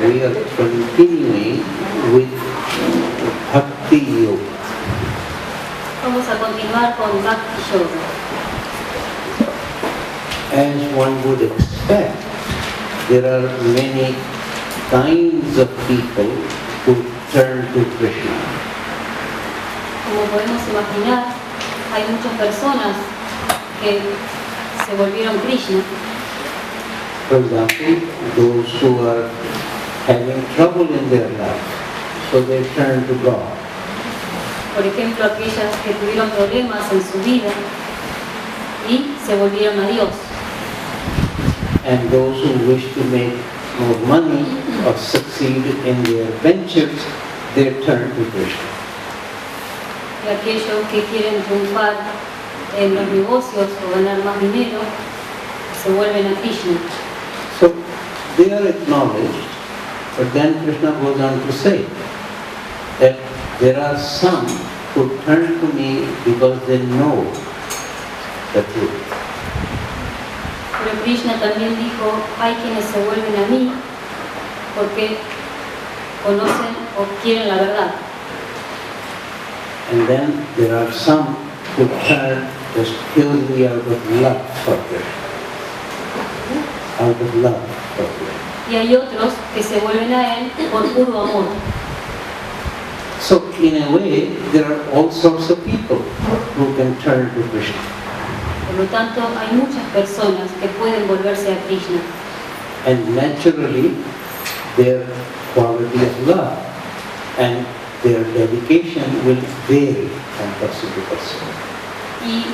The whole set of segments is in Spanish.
we are continuing with Bhakti Yoga. Vamos a continuar con Bhakti Yoga. As one would expect, there are many kinds of people who turn to Krishna. Como podemos imaginar, hay muchas personas que se volvieron Krishna. For example, those who are having trouble in their life, so they turn to God. Por ejemplo, aquellas que tuvieron problemas en su vida y se volvieron a Dios. And those who wish to make more money or succeed in their ventures, they turn to Krishna. Y aquellos que quieren triunfar en los negocios o ganar más dinero, se vuelven a Krishna. So they are acknowledged, but then Krishna goes on to say that there are some who turn to me because they know the truth. Pero Krishna también dijo, hay quienes se vuelven a mí porque conocen o quieren la verdad. And then there are some who turn just purely out of love for Krishna. Out of love for Krishna. Y hay otros que se vuelven a él por puro amor. So in a way, there are all sorts of people who can turn to Krishna. Por lo tanto, hay muchas personas que pueden volverse a Krishna. And naturally, their quality of love and their dedication will vary from person to person. Y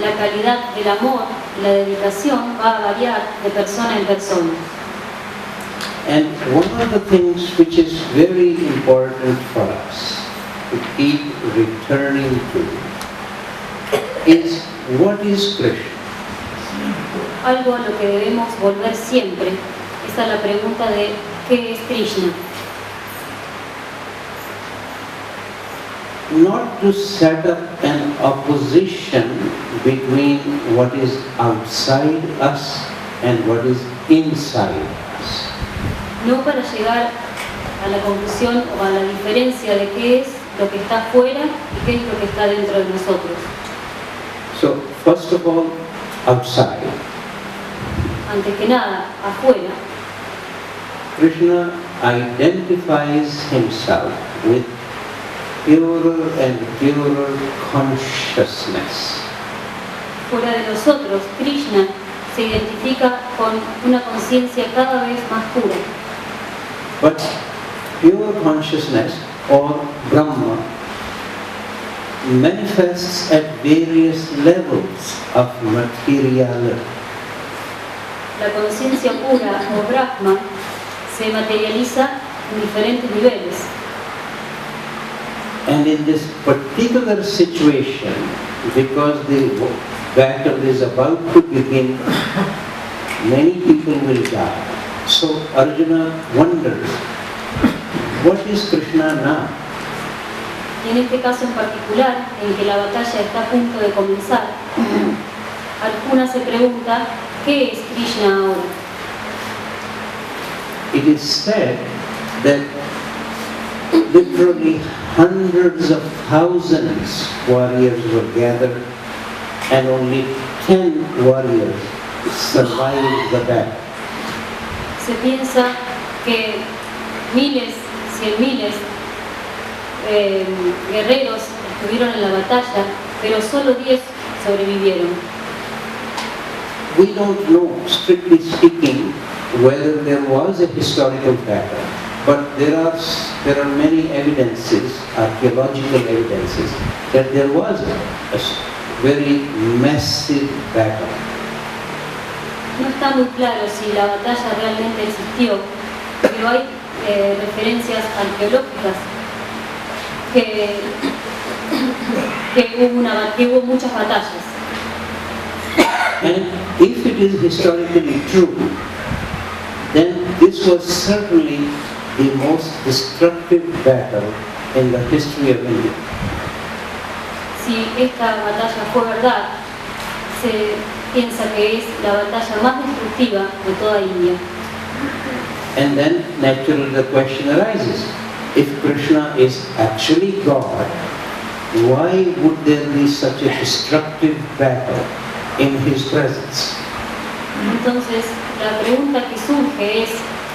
la calidad del amor, la dedicación va a variar de persona en persona. And one of the things which is very important for us to keep returning to is what is Krishna? Algo a lo que debemos volver siempre es a la pregunta de ¿qué es Krishna? Not to set up an opposition between what is outside us and what is inside us. No para llegar a la conclusión o a la diferencia de qué es lo que está afuera y qué es lo que está dentro de nosotros. So, first of all, outside. Antes que nada, afuera, Krishna identifies himself with purer and purer consciousness. fuera de nosotros, Krishna se identifica con una conciencia cada vez más pura. But pure consciousness or Brahma manifests at various levels of materiality. La conciencia pura o Brahma se materializa en diferentes niveles. And in this particular situation, because the battle is about to begin, many people will die. So Arjuna wonders, what is Krishna now? Y en este caso en particular, en que la batalla está a punto de comenzar, Arjuna se pregunta, ¿qué es Krishna ahora? It is said that literally hundreds of thousands warriors were gathered and only 10 warriors survived the battle. Se piensa que miles, cien miles guerreros estuvieron en la batalla, pero solo 10 sobrevivieron. We don't know, strictly speaking, whether there was a historical battle, but there are many evidences, archaeological evidences, that there was a very massive battle. No está muy claro si la batalla realmente existió, pero hay referencias arqueológicas que hubo muchas batallas. And if it is historically true, then this was certainly the most destructive battle in the history of India. Si esta batalla fue verdad, se piensa que es la batalla más destructiva de toda India. And then naturally the question arises, if Krishna is actually God, why would there be such a destructive battle in his presence? Entonces, la pregunta que surge es,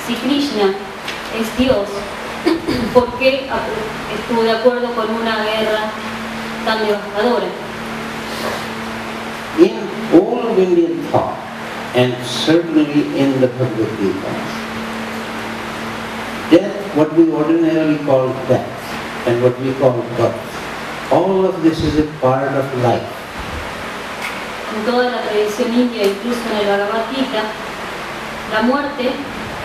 si Krishna es Dios, ¿por qué estuvo de acuerdo con una guerra tan devastadora? In all of Indian thought, and certainly in the Bhagavad Gita, death, what we ordinarily call death, and what we call birth, all of this is a part of life. En toda la tradición india, incluso en el Bhagavad Gita, la muerte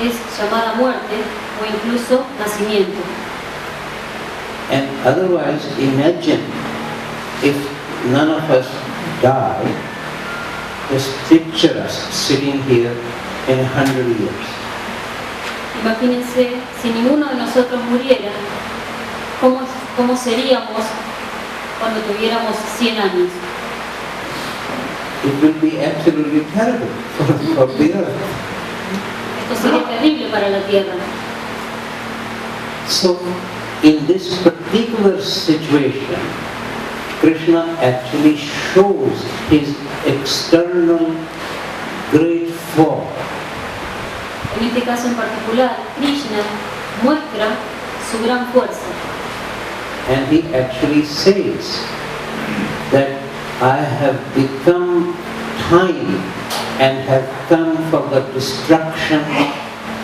es llamada muerte o incluso nacimiento. And otherwise, imagine if none of us die, just picture us sitting here in 100 years. Imagínense, si ninguno de nosotros muriera, ¿cómo seríamos cuando tuviéramos 100 años? It will be absolutely terrible for the earth. Esto sería terrible para la tierra. So, in this particular situation, Krishna actually shows his external great fall. En este caso en particular, Krishna muestra su gran fuerza. And he actually says that I have become tiny and have come for the destruction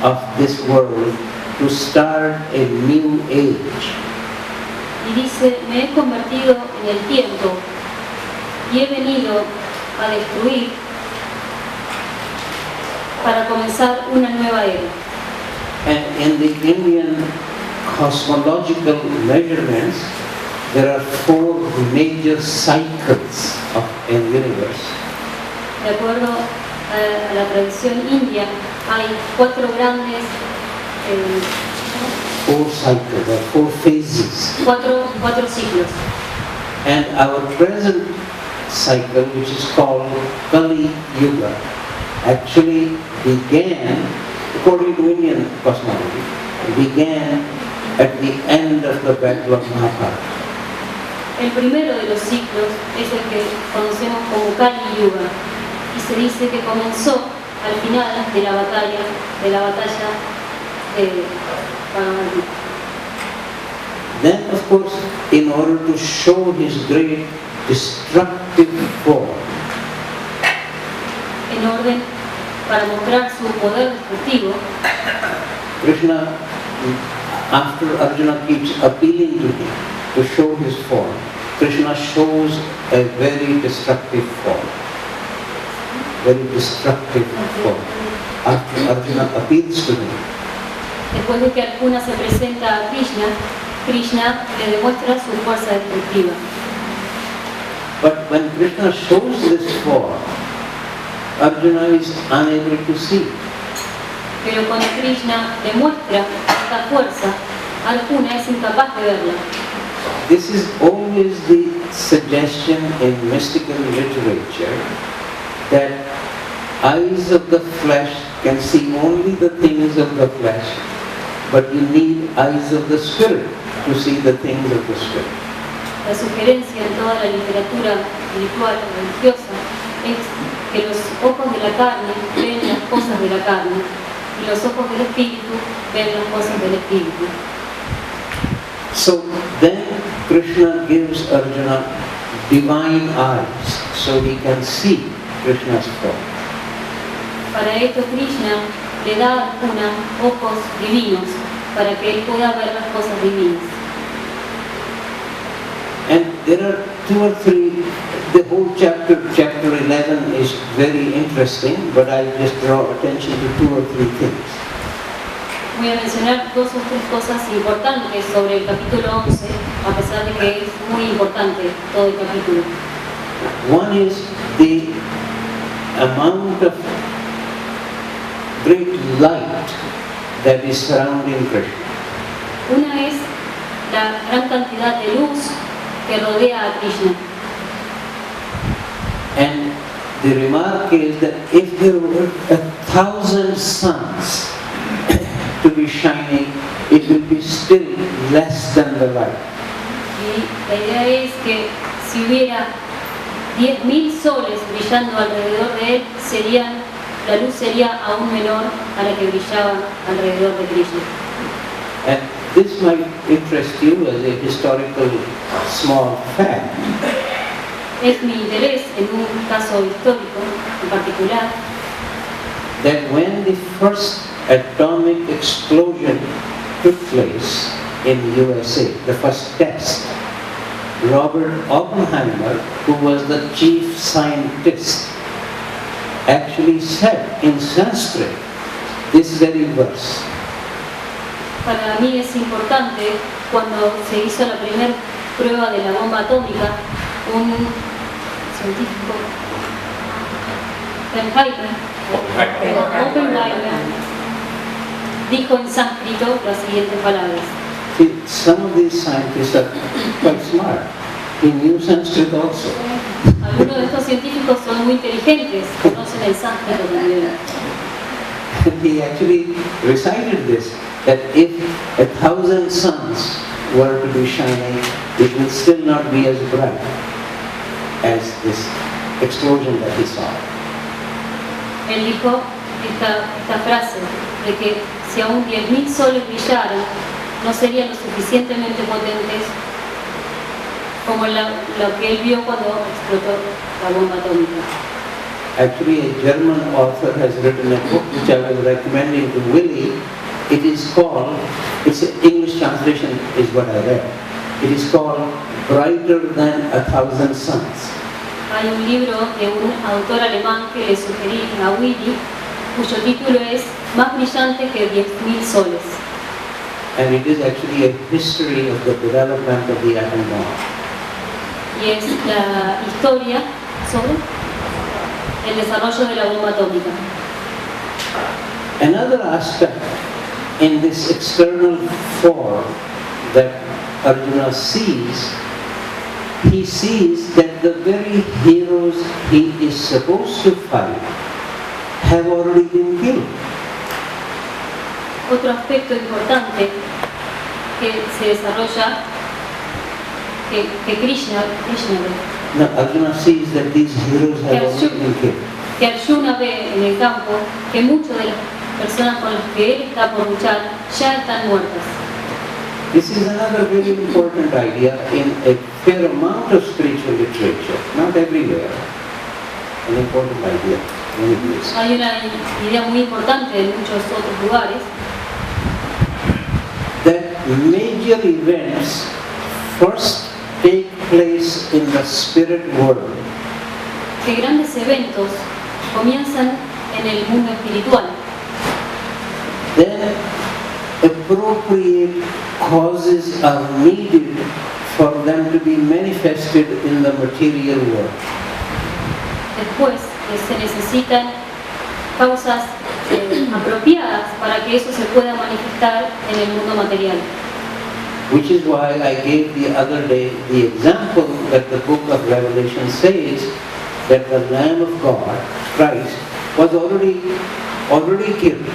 of this world to start a new age. Y dice, me he convertido en el tiempo y he venido a destruir para comenzar una nueva era. And in the Indian cosmological measurements, there are 4 major cycles of a universe. De acuerdo a la tradición india, hay 4 grandes, 4 cycles, or 4 phases. 4 ciclos. And our present cycle, which is called Kali Yuga, actually began, according to Indian cosmology, began at the end of the Battle of Mahabharata. El primero de los ciclos es el que conocemos como Kali Yuga y se dice que comenzó al final de la batalla de Mahabharata. Then, of course, in order to show his great destructive form, En orden para mostrar su poder destructivo, Krishna, after Arjuna keeps appealing to him to show his form, Krishna shows a very destructive form. Very destructive form. After Arjuna appeals to him, después de que Arjuna se presenta a Krishna, Krishna le demuestra su fuerza destructiva. but when Krishna shows this form, Arjuna is unable to see. Pero cuando Krishna demuestra esta fuerza, Arjuna es incapaz de verla. This is always the suggestion in mystical literature that eyes of the flesh can see only the things of the flesh, but you need eyes of the spirit to see the things of the spirit. La sugerencia en toda la literatura espiritual o religiosa es que los ojos de la carne ven las cosas de la carne y los ojos del espíritu ven las cosas del espíritu. So then Krishna gives Arjuna divine eyes so he can see Krishna's form. Para esto Krishna le da a Arjuna ojos divinos para que él pueda ver las cosas divinas. And there are 2 or 3, the whole chapter 11 is very interesting, but I'll just draw attention to 2 or 3 things. Voy a mencionar 2 o 3 cosas importantes sobre el capítulo 11, a pesar de que es muy importante todo el capítulo. One is the amount of great light that is surrounding Krishna. Una es la gran cantidad de luz que rodea a Krishna. And the remark is that if there were 1,000 suns, shining, it will be still less than the light. Y la idea es que si hubiera 10.000 soles brillando alrededor de él, la luz sería aún menor a la que brillaba alrededor de Krishna. And this might interest you as a historical small fact. Es mi interés en un caso histórico en particular, That when the first atomic explosion took place in the USA, the first test, Robert Oppenheimer, who was the chief scientist, actually said in Sanskrit this very verse. para mí es importante cuando se hizo la primera prueba de la bomba atómica, un científico, Oppenheimer, dijo en sánscrito las siguientes palabras. See, some of these scientists are quite smart. He knew Sanskrit also. Algunos de estos científicos son muy inteligentes, conocen el sánscrito también. And he actually recited this, that if 1,000 suns were to be shining, it will still not be as bright as this explosion that he saw. Él dijo esta frase de que si aún 10.000 soles brillaran, no serían lo suficientemente potentes como lo que él vio cuando explotó la bomba atómica. Actually, a German author has written a book which I was recommending to Willie. It is called, its English translation is what I read. It is called Brighter Than 1,000 Suns. Hay un libro de un autor alemán que le sugerí a Willy, cuyo título es Más brillante que 10.000 soles. And it is actually a history of the development of the atom bomb. Y es la historia sobre el desarrollo de la bomba atómica. Another aspect in this external form that Arjuna sees, he sees that the very heroes he is supposed to fight have already been killed. Otro aspecto importante que se desarrolla, que Krishna Now Arjuna sees that these heroes have already been killed. que Arjuna ve en el campo que muchas de las personas con las que él está por luchar ya están muertas. This is another very important idea in a fair amount of spiritual literature, not everywhere. An important idea, many places. Hay una idea muy importante en muchos otros lugares, That major events first take place in the spirit world. que grandes eventos comienzan en el mundo espiritual. Then appropriate causes are needed for them to be manifested in the material world. Después se necesitan causas apropiadas para que eso se pueda manifestar en el mundo material. Which is why I gave the other day the example that the book of Revelation says that the Lamb of God, Christ, was already killed.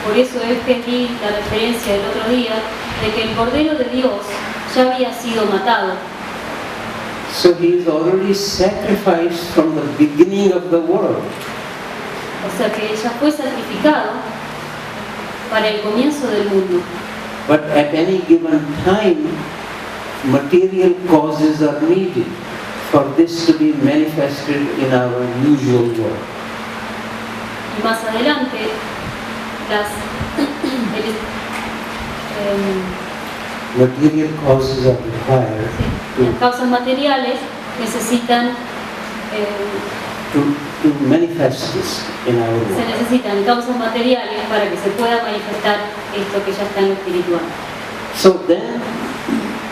Por eso es que di la referencia del otro día de que el Cordero de Dios ya había sido matado. So he is already sacrificed from the beginning of the world. O sea que ya fue sacrificado para el comienzo del mundo. But at any given time, material causes are needed for this to be manifested in our usual world. Y más adelante, Material causes are required las causas materiales necesitan to manifest this in our se world. necesitan causas materiales para que se pueda manifestar esto que ya está en lo espiritual. So then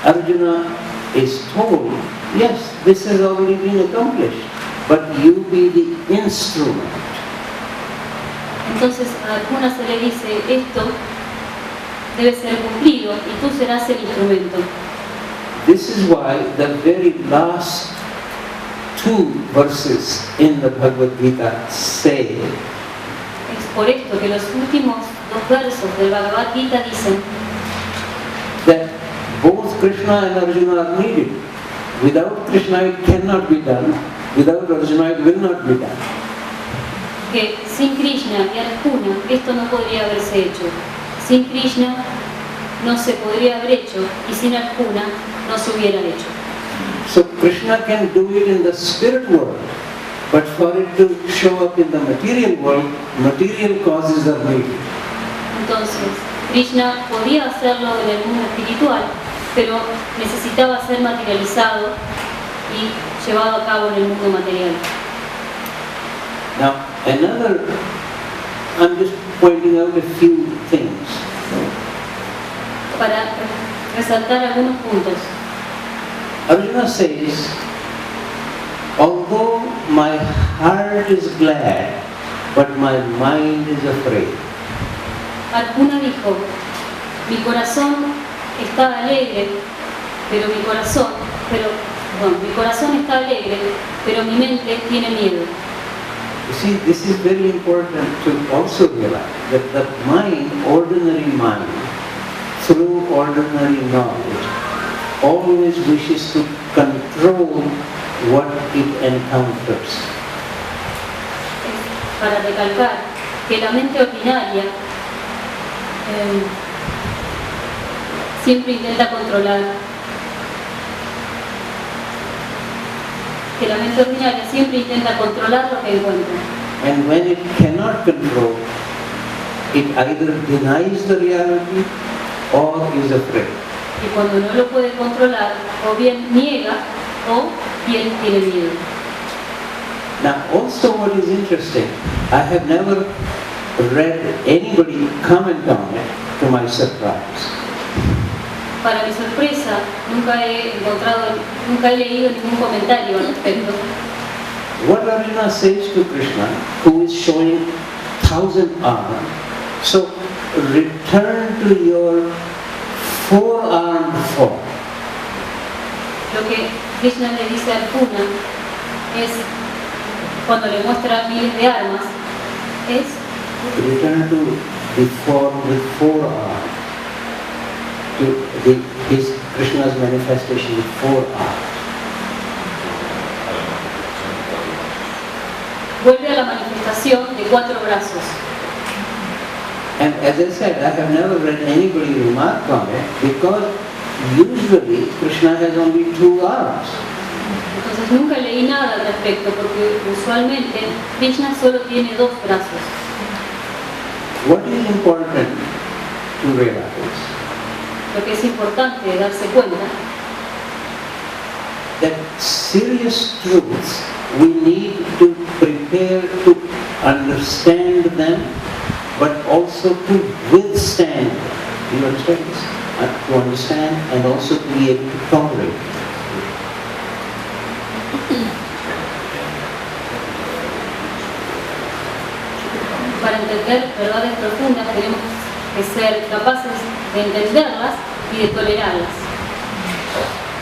Arjuna is told, yes, this has already been accomplished, but you be the instrument. Entonces a Arjuna se le dice, esto debe ser cumplido y tú serás el instrumento. This is why the very last two verses in the Bhagavad Gita say Es por esto que los últimos versos del Bhagavad Gita dicen that both Krishna and Arjuna are needed. Without Krishna it cannot be done. Without Arjuna it will not be done. que sin Krishna y Arjuna esto no podría haberse hecho. Sin Krishna no se podría haber hecho y sin Arjuna no se hubiera hecho. So Krishna can do it in the spirit world, but for it to show up in the material world, material causes are needed. Entonces, Krishna podía hacerlo en el mundo espiritual, pero necesitaba ser materializado y llevado a cabo en el mundo material. Now, I'm just pointing out a few things. Para resaltar algunos puntos. Arjuna says, although my heart is glad, but my mind is afraid. Arjuna dijo, mi corazón está alegre, mi corazón está alegre, pero mi mente tiene miedo. You see, this is very important to also realize that the mind, ordinary mind, through ordinary knowledge, always wishes to control what it encounters. Para recalcar que la mente ordinaria siempre intenta controlar, lo que encuentra. And when it cannot control, it either denies the reality or is afraid. Y cuando no lo puede controlar, o bien niega o bien tiene miedo. Now, also what is interesting, I have never read anybody comment on it, to my surprise. Para mi sorpresa, nunca he leído ningún comentario al respecto. What Arjuna says to Krishna, who is showing 1,000 arms, so return to your four-armed form. Lo que Krishna le dice a Arjuna es, cuando le muestra miles de armas, es return to the form with four arms, to his Krishna's manifestation with four arms. Vuelve a la manifestación de 4 brazos. And as I said, I have never read anybody remark on it because usually Krishna has only 2 arms. Entonces nunca leí nada al respecto porque usualmente Krishna solo tiene 2 brazos. What is important to realize? Lo que es importante darse cuenta that serious truths we need to prepare to understand them, but also to withstand. Do you understand this? To understand and also to be able to tolerate. Para entender verdades profundas tenemos que ser capaces de entenderlas y de tolerarlas.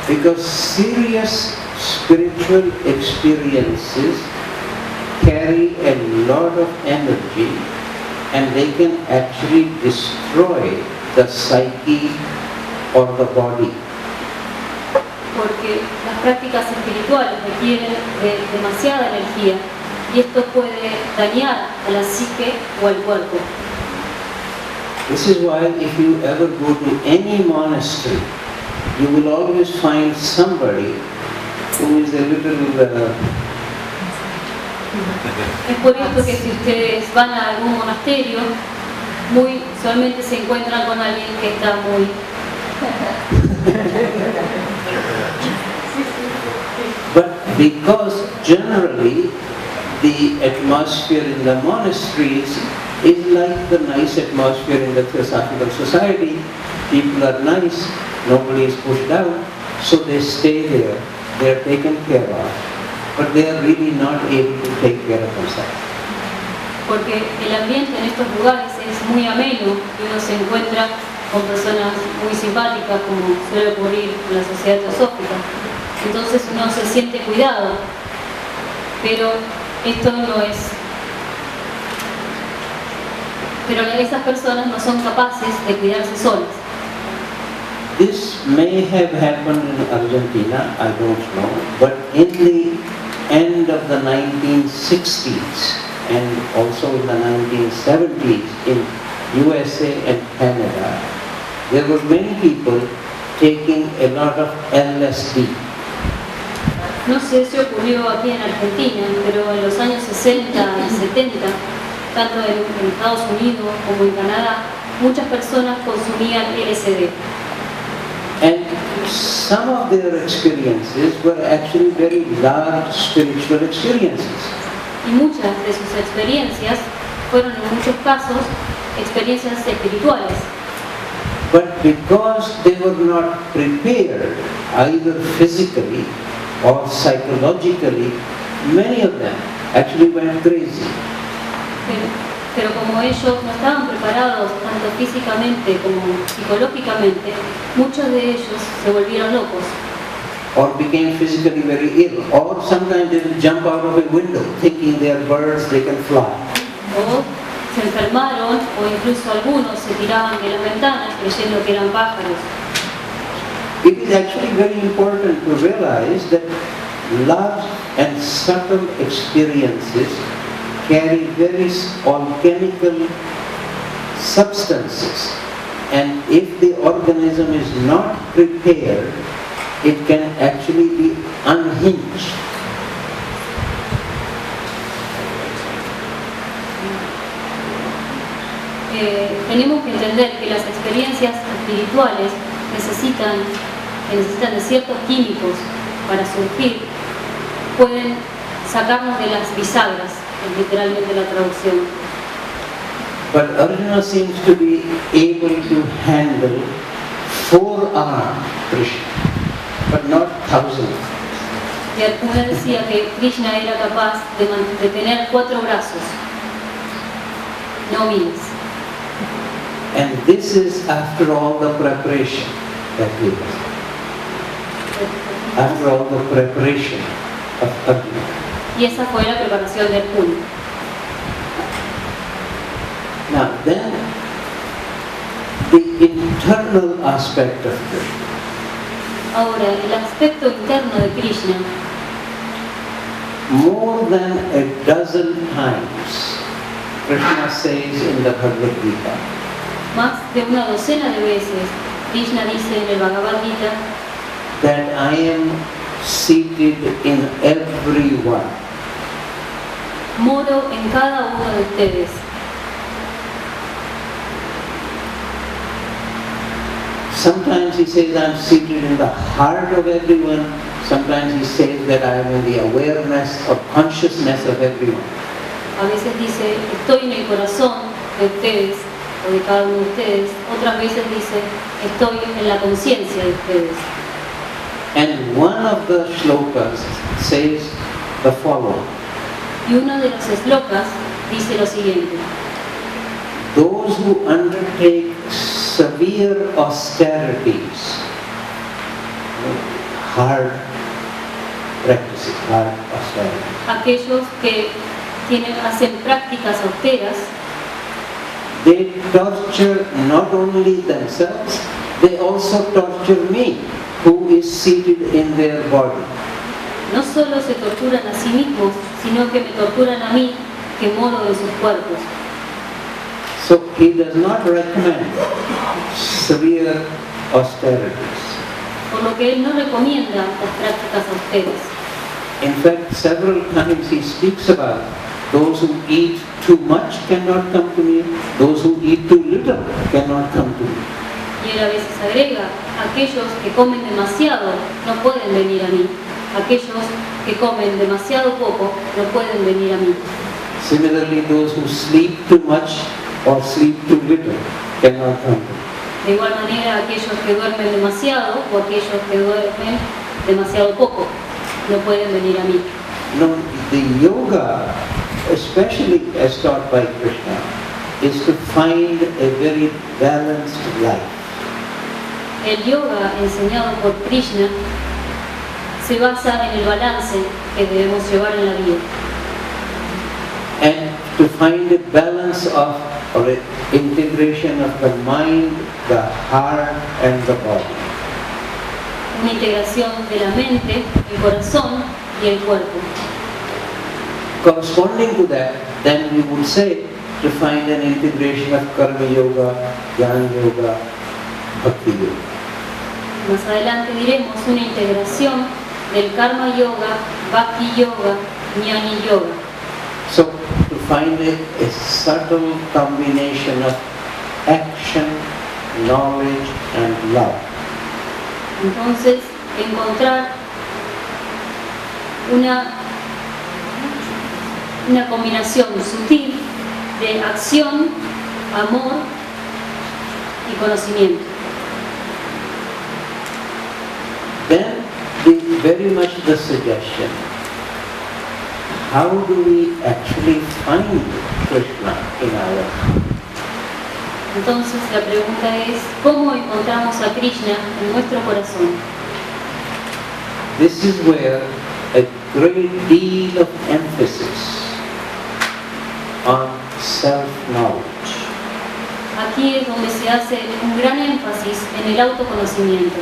Because serious spiritual experiences carry a lot of energy and they can actually destroy the psyche or the body. Porque las prácticas espirituales requieren de demasiada energía y esto puede dañar a la psique o al cuerpo. This is why if you ever go to any monastery, you will always find somebody who is a little... Es por esto que si ustedes van a algún monasterio, muy usualmente se encuentran con alguien que está muy... But because generally the atmosphere in the monasteries is like the nice atmosphere in the Teosophical society, people are nice, nobody is pushed out, so they stay there, they are taken care of, but they are really not able to take care of themselves. Porque el ambiente en estos lugares es muy ameno y uno se encuentra con personas muy simpáticas, como suele ocurrir en la sociedad teosófica. Entonces uno se siente cuidado, pero esto no es pero esas personas no son capaces de cuidarse solas. This may have happened in Argentina, I don't know, but in the end of the 1960s and also in the 1970s in USA and Canada, there were many people taking a lot of LSD. No sé si ocurrió aquí en Argentina, pero en los años 60 y 70, tanto en Estados Unidos como en Canadá, muchas personas consumían LSD. And some of their experiences were actually very large spiritual experiences. Y muchas de sus experiencias fueron en muchos casos experiencias espirituales. But because they were not prepared, either physically or psychologically, many of them actually went crazy. Pero como ellos no estaban preparados tanto físicamente como psicológicamente, muchos de ellos se volvieron locos. Or became physically very ill. Or sometimes they will jump out of a window thinking they are birds, they can fly. O se enfermaron, o incluso algunos se tiraban de las ventanas creyendo que eran pájaros. It is actually very important to realize that large and subtle experiences carry various alchemical substances, and if the organism is not prepared, it can actually be unhinged. Tenemos que entender que las experiencias espirituales necesitan de ciertos químicos para surgir, pueden sacarnos de las bisagras, es literalmente la traducción. But Arjuna seems to be able to handle 4-armed Krishna, but not 1,000. Y Arjuna decía que Krishna era capaz de tener 4 brazos, no 1000. And this is after all the preparation that he was. After all the preparation of Arjuna. Y esa fue la preparación de Arjuna. Now then, the internal aspect of Krishna. Ahora, el aspecto interno de Krishna, More than a dozen times, Krishna says in the Bhagavad Gita, más de una docena de veces, Krishna dice en el Bhagavad Gita that I am seated in everyone. moro en cada uno de ustedes. Sometimes he says I'm seated in the heart of everyone. Sometimes he says that I am in the awareness or consciousness of everyone. A veces dice, estoy en el corazón de ustedes, o de cada uno de ustedes. Otras veces dice, estoy en la conciencia de ustedes. And one of the shlokas says the following: Y uno de los slokas dice lo siguiente: those who undertake severe austerities, hard practices, hard austerities, aquellos que hacen prácticas austeras, they torture not only themselves, they also torture me, who is seated in their body. no solo se torturan a sí mismos, sino que me torturan a mí, que moro en sus cuerpos. So he does not recommend severe austerities. Por lo que él no recomienda las prácticas austeras. In fact, several times he speaks about those who eat too much cannot come to me, those who eat too little cannot come to me. Y él a veces agrega, aquellos que comen demasiado no pueden venir a mí. Aquellos que comen demasiado poco no pueden venir a mí. Similarly, those who sleep too much or sleep too little cannot come to me. De igual manera, aquellos que duermen demasiado o aquellos que duermen demasiado poco no pueden venir a mí. No, the yoga, especially as taught by Krishna, is to find a very balanced life. El yoga enseñado por Krishna se basa en el balance que debemos llevar en la vida. And to find a balance of or an integration of the mind, the heart and the body. Una integración de la mente, el corazón y el cuerpo. Corresponding to that, then we would say to find an integration of karma yoga, jnana yoga, bhakti yoga. Más adelante diremos una integración del karma yoga, bhakti yoga, jnana yoga. So to find a subtle combination of action, knowledge and love. Entonces, encontrar una combinación sutil de acción, amor y conocimiento. Then very much the suggestion, how do we actually find Krishna in our life? Entonces la pregunta es, ¿cómo encontramos a Krishna en nuestro corazón? This is where a great deal of emphasis on self-knowledge. Aquí es donde se hace un gran énfasis en el autoconocimiento.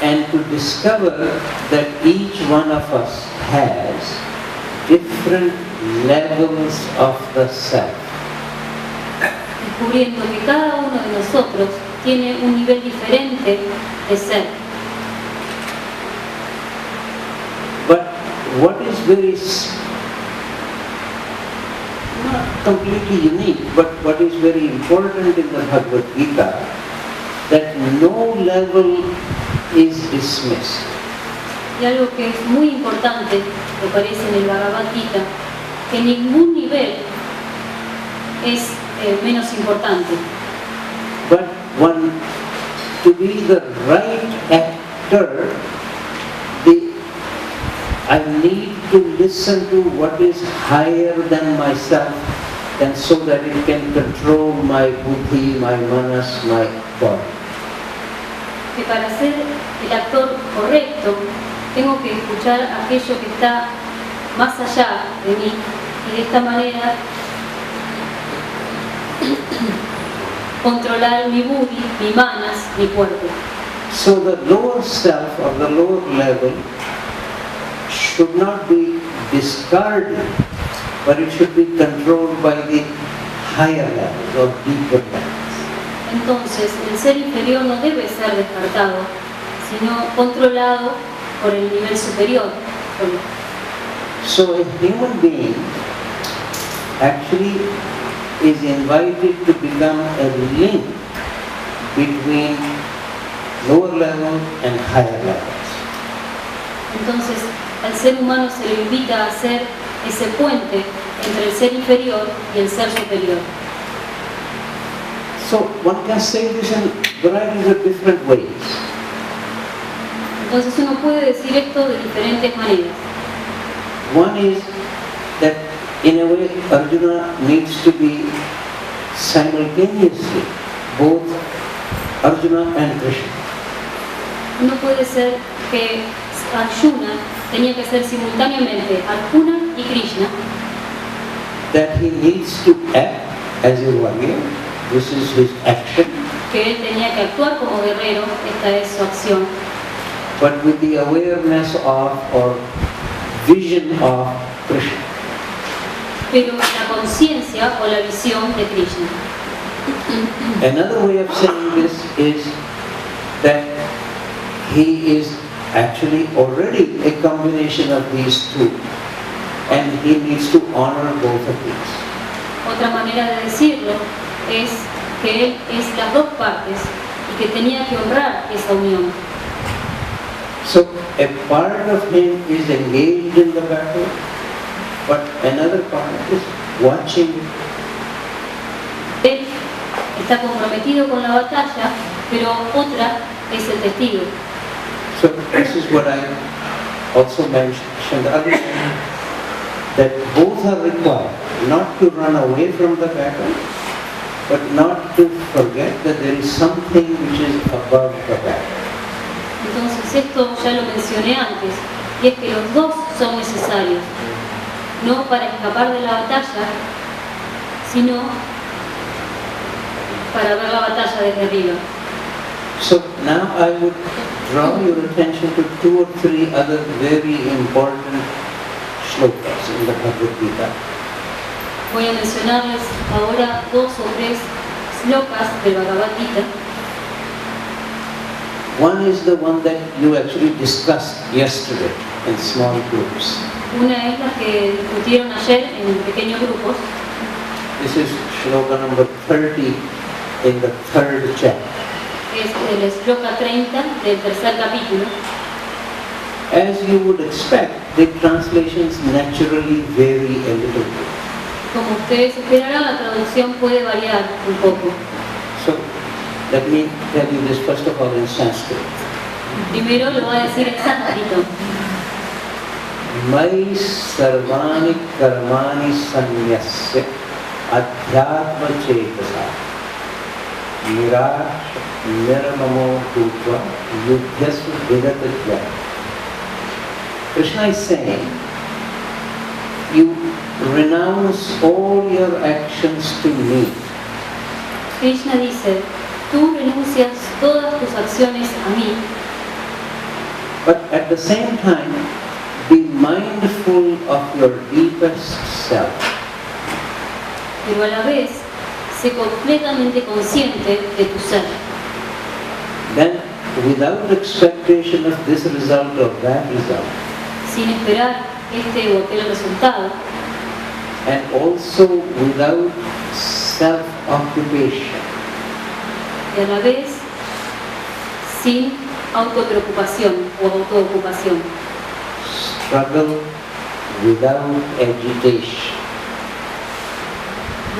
And to discover that each one of us has different levels of the self. Descubriendo que cada uno de nosotros tiene un nivel diferente de ser. But what is not completely unique, but what is very important in the Bhagavad Gita, that no level is dismissed. Y algo que es muy importante, que aparece en el Bhagavad Gita, que ningún nivel es menos importante. But to be the right actor, I need to listen to what is higher than myself, and so that it can control my buddhi, my manas, my body. Que para ser el actor correcto, tengo que escuchar aquello que está más allá de mí, y de esta manera controlar mi buddhi, mi manas, mi cuerpo. So the lower self or the lower level should not be discarded, but it should be controlled by the higher levels or deeper levels. Entonces, el ser inferior no debe ser descartado, sino controlado por el nivel superior. So a human being actually is invited to become a link between lower level and higher levels. Entonces, al ser humano se le invita a ser ese puente entre el ser inferior y el ser superior. So one can say this in varieties of different ways. Entonces uno puede decir esto de diferentes maneras. One is that in a way Arjuna needs to be simultaneously both Arjuna and Krishna. Uno puede ser que Arjuna tenía que ser simultáneamente Arjuna y Krishna. That he needs to act as a warrior. This is his action. Que él tenía que actuar como guerrero, esta es su acción. But with the awareness of or vision of Krishna. Pero la conciencia o la visión de Krishna. Another way of saying this is that he is actually already a combination of these two, and he needs to honor both of these. Otra manera de decirlo es que él es las dos partes y que tenía que honrar esa unión. So a part of him is engaged in the battle, but another part is watching. Él está comprometido con la batalla, pero otra es el testigo. So this is what I also mentioned earlier, that both are required, not to run away from the battle, but not to forget that there is something which is above the battle. Entonces esto ya lo mencioné antes, y es que los dos son necesarios, no para escapar de la batalla, sino para ver la batalla desde arriba. So now I would draw your attention to 2 or 3 other very important shlokas in the Bhagavad Gita. Voy a mencionarles ahora 2 o 3 slokas del Bhagavad Gita. One is the one that you actually discussed yesterday in small groups. Una es la que discutieron ayer en pequeños grupos. This is shloka number 30 in the 3rd chapter. Es el sloka 30 del tercer capítulo. As you would expect, the translations naturally vary a little bit. Como ustedes esperarán, la traducción puede variar un poco. So, let me tell you this first of all in Sanskrit. Primero lo va a decir en sánscrito. Mai sarvani karmani sanyasya adhyatma chetasa nirash niramamo bhutva yudhyasva vigatadhyaya. Krishna is saying, you renounce all your actions to me. Krishna dice, tú renuncias todas tus acciones a mí, But at the same time, be mindful of your deepest self. pero a la vez, sé completamente consciente de tu ser. Then, without expectation of this result or that result, Sin esperar este o aquel resultado, and also without self-occupation, y a la vez, sin autopreocupación o autoocupación. struggle without agitation.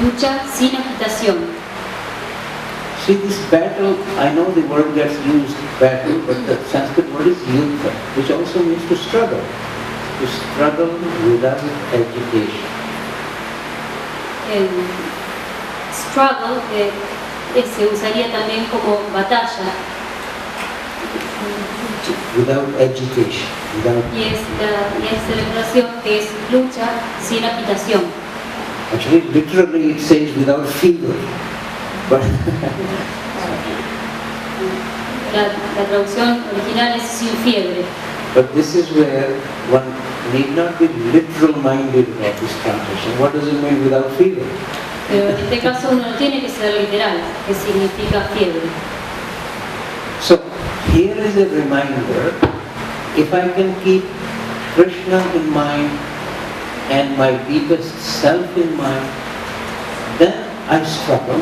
Lucha sin agitación. See, this battle, I know the word gets used, battle, but the Sanskrit word is yuddha, which also means to struggle. To struggle without agitation. El struggle se usaría también como batalla. Without agitation. Without, Y es la expresión que es lucha sin agitación. actually, literally it says without fever. But La traducción original es sin fiebre. But this is where one need not be literal-minded about this translation. What does it mean without fever? Pero en este caso uno no tiene que ser literal, que significa fiebre. So, here is a reminder, if I can keep Krishna in mind and my deepest self in mind, then I struggle,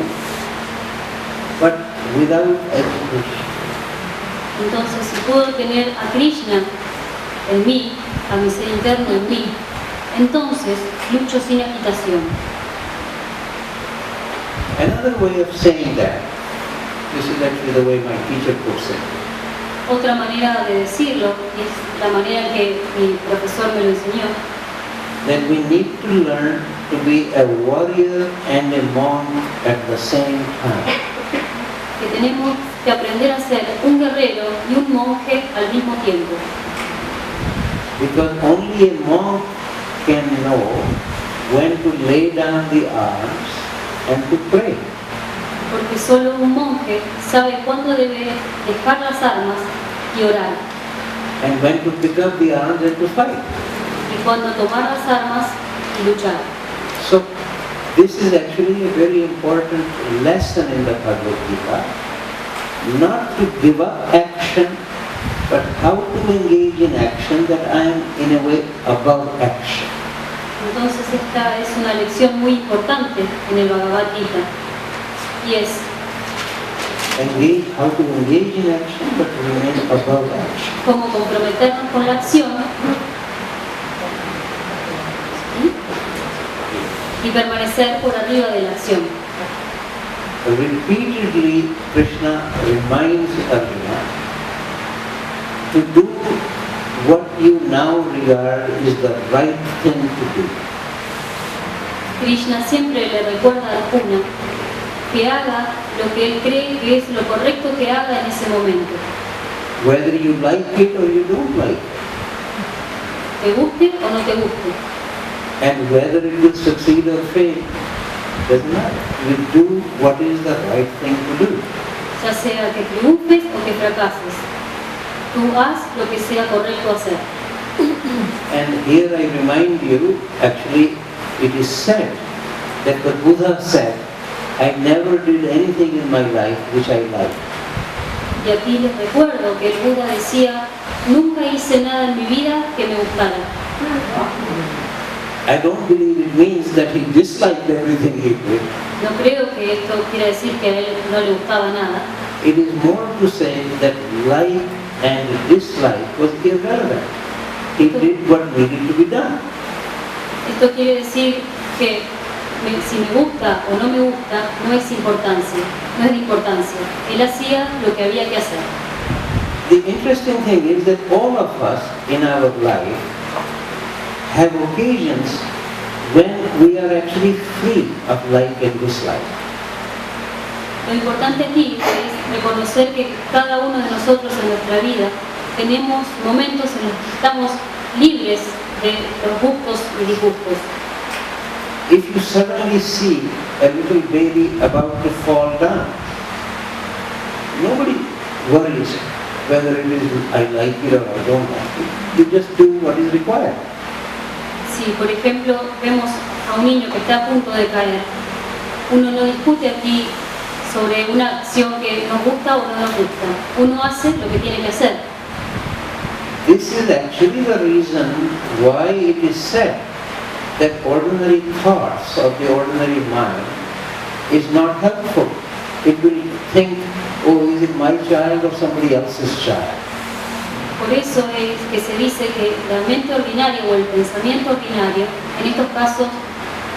but without agitation. Entonces, si puedo tener a Krishna en mí, a mi ser interno en mí, entonces lucho sin agitación. Another way of saying that, this is actually the way my teacher puts it. Otra manera de decirlo es la manera en que mi profesor me lo enseñó, That we need to learn to be a warrior and a monk at the same time. que tenemos que aprender a ser un guerrero y un monje al mismo tiempo. Because only a monk can know when to lay down the arms and to pray. Porque solo un monje sabe cuándo debe dejar las armas y orar, And when to pick up the arms and to fight. y cuándo tomar las armas y luchar. So, this is actually a very important lesson in the Bhagavad Gita. Not to give up action, but how to engage in action that I am in a way above action. Entonces esta es una lección muy importante en el Bhagavad Gita, y es How to engage in action, but remain above action. cómo comprometernos con la acción y permanecer por arriba de la acción. Repeatedly, Krishna reminds Arjuna to do what you now regard is the right thing to do. Krishna siempre le recuerda a Arjuna que haga lo que él cree que es lo correcto que haga en ese momento. Whether you like it or you don't like it. Te guste o no te guste. And whether it will succeed or fail. Doesn't matter. You do what is the right thing to do. Ya sea que triunfes o que fracases, tú haz lo que sea correcto hacer. And here I remind you, actually, it is said that the Buddha said, I never did anything in my life which I liked. Y aquí les recuerdo que el Buda decía, nunca hice nada en mi vida que me gustara. I don't believe it means that he disliked everything he did. No creo que esto quiera decir que a él no le gustaba nada. It is more to say that like and dislike was irrelevant. He did what needed to be done. Esto quiere decir que si me gusta o no me gusta no es de importancia. Él hacía lo que había que hacer. The interesting thing is that all of us in our life have occasions when we are actually free of like and dislike. Lo importante aquí es reconocer que cada uno de nosotros en nuestra vida tenemos momentos en los que estamos libres de los gustos y disgustos. If you suddenly see a little baby about to fall down, nobody worries whether it is I like it or I don't like it. You just do what is required. Si, por ejemplo, vemos a un niño que está a punto de caer, uno no discute aquí sobre una acción que nos gusta o no nos gusta. Uno hace lo que tiene que hacer. This is actually the reason why it is said that ordinary thoughts of the ordinary mind is not helpful. It will think, oh, is it my child or somebody else's child? Por eso es que se dice que la mente ordinaria o el pensamiento ordinario en estos casos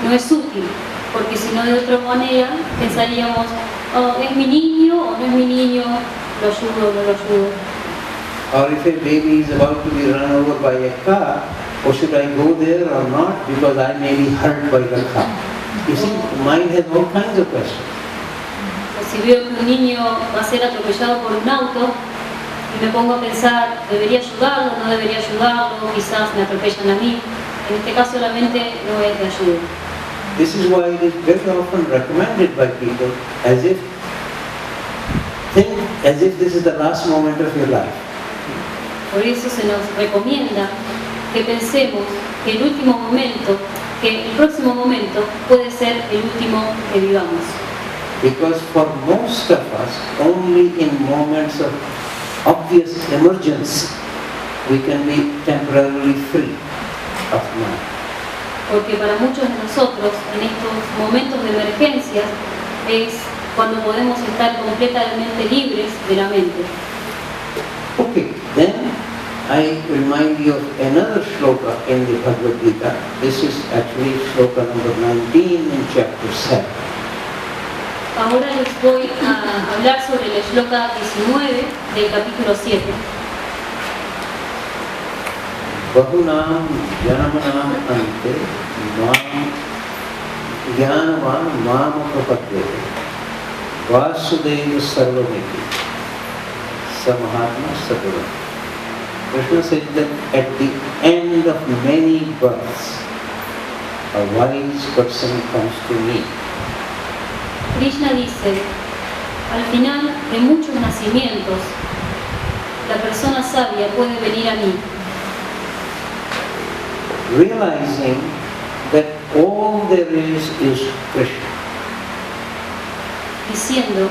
no es útil, porque si no de otra manera pensaríamos, oh, ¿es mi niño o no es mi niño? ¿Lo ayudo o no lo ayudo? Or if a baby is about to be run over by a car, or should I go there or not because I may be hurt by the car? You see, the mind has all kinds of questions. O si veo que un niño va a ser atropellado por un auto y me pongo a pensar, ¿debería ayudarlo? ¿No debería ayudarlo? Quizás me atropellan a mí. En este caso la mente no es de ayuda. This is why it is very often recommended by people as if this is the last moment of your life. Por eso se nos recomienda que pensemos que el último momento, que el próximo momento puede ser el último que vivamos. Because for most of us, only in moments of obvious emergency, we can be temporarily free of mind. Porque para muchos de nosotros, en estos momentos de emergencias, es cuando podemos estar completamente libres de la mente. Okay, then I remind you of another shloka in the Bhagavad Gita. This is actually shloka number 19 in chapter 7. Ahora les voy a hablar sobre el shloka 19 del capítulo 7. Bahunam janamanam ante mam jnanavan mam prapadyate vasudeva sarvamiti samahatma sadhura. Krishna said that at the end of many births, a wise person comes to me. Krishna dice, al final de muchos nacimientos, la persona sabia puede venir a mí. Realizing that all there is Krishna. Diciendo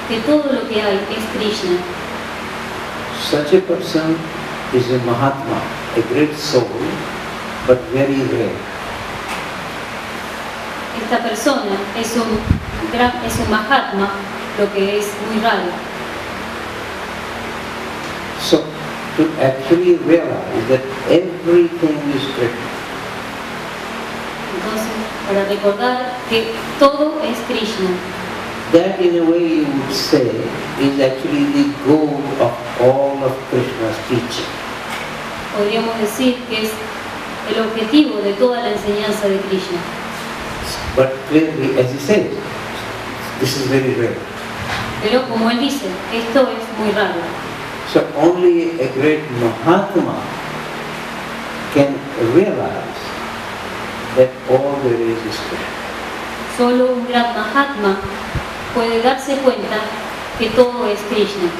que todo lo que hay es Krishna. Such a person is a Mahatma, a great soul, but very rare. Esta persona es un Mahatma, lo que es muy raro. So, to actually realize that everything is Krishna. Entonces, para recordar que todo es Krishna. That in a way you would say is actually the goal of all of Krishna's teaching. Podríamos decir que es el objetivo de toda la enseñanza de Krishna. But clearly, as he says, this is very rare. Pero como él dice, esto es muy raro. So only a great Mahatma can realize that all there is Krishna. Solo un gran Mahatma puede darse cuenta que todo es Krishna.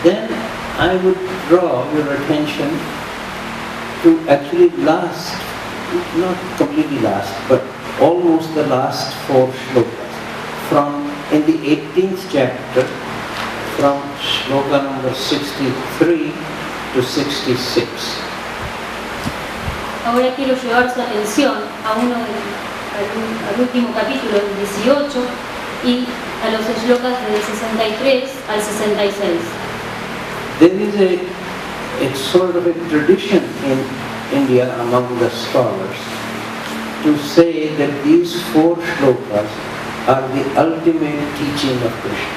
Then I would draw your attention to actually last, not completely last, but almost the last 4 shlokas. From in the 18th chapter, from shloka number 63 to 66. Ahora quiero llevar su atención a al último capítulo, el 18, y a los shlokas del 63 al 66. There is a sort of a tradition in India among the scholars to say that these 4 shlokas are the ultimate teaching of Krishna.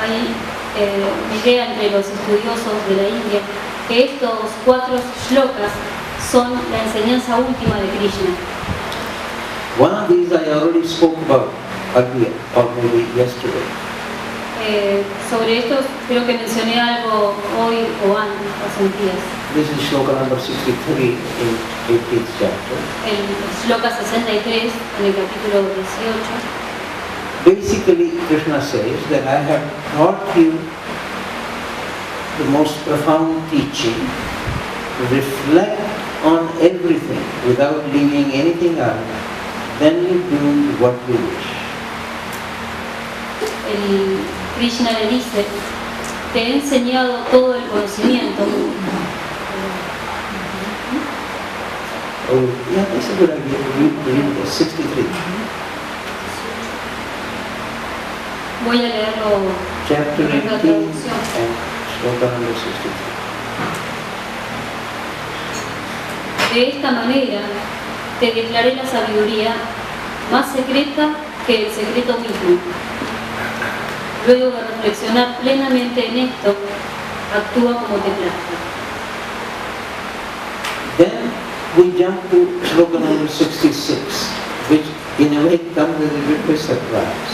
Hay una idea entre los estudiosos de la India que estos 4 shlokas son la enseñanza última de Krishna. One of these I already spoke about earlier, or maybe yesterday. Sobre estos creo que mencioné algo hoy o antes, hace unos días. This is shloka number 63 in 18th chapter. El shloka 63 en el capítulo 18. Basically, Krishna says that I have taught you the most profound teaching. Reflect on everything without leaving anything out. Then you do what you wish. Krishna le dice, te he enseñado todo el conocimiento. Oh, yeah, that's a good idea. Read 63. Voy a leerlo. Chapter 18 and shloka number 63. De esta manera te declaré la sabiduría más secreta que el secreto mismo. Luego de reflexionar plenamente en esto, actúa como te plazca. Then we jump to shloka number 66, which in a way comes as a bit of a surprise.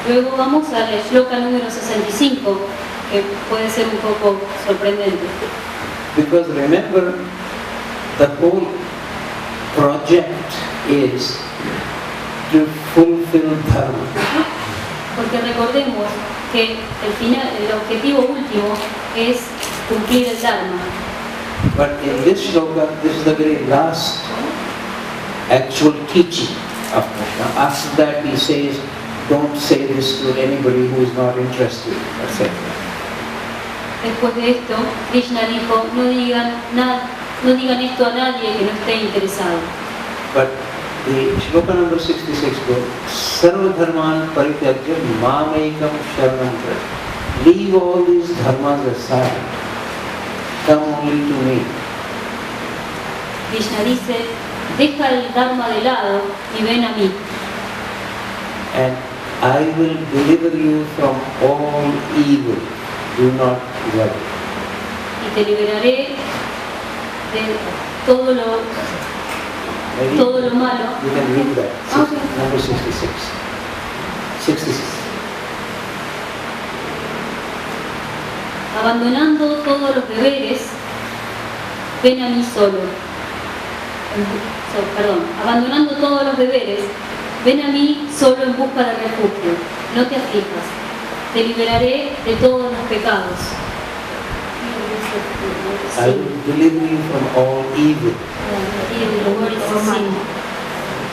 Luego vamos al shloka número 65, que puede ser un poco sorprendente. Because remember, the whole project is to fulfill dharma. Porque recordemos que el objetivo último es cumplir el Dharma. But in this shloka, this is the very last actual teaching of Krishna. After that he says, don't say this to anybody who is not interested, etc. Después de esto, Krishna dijo, no digan esto a nadie que no esté interesado. But the shloka number 66 goes, Sarva dharman parityajya mamekam sharanam vraj. Leave all these dharmas aside. Come only to me. Krishna dice, deja el Dharma de lado y ven a mí. And I will deliver you from all evil. Do not worry. Y te liberaré de todo lo malo. You can read that. Okay. Number 66. 66. Abandonando todos los deberes, ven a mí solo. Abandonando todos los deberes, ven a mí solo en busca de refugio. No te aflijas. Te liberaré de todos los pecados. I will deliver you from all evil.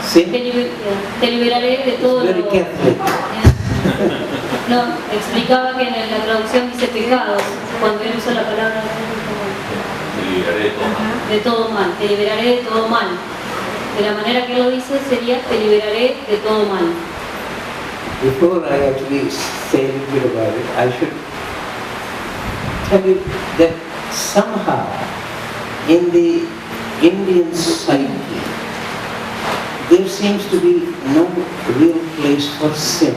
Sin. Te liberaré de todo Very lo... Catholic. No, explicaba que en la traducción dice pecados, cuando él usa la palabra de todo mal. Te liberaré de todo mal. De la manera que lo dice sería, te liberaré de todo mal. Before I actually say a little bit about it, I should tell you that somehow in the Indian psyche, there seems to be no real place for sin.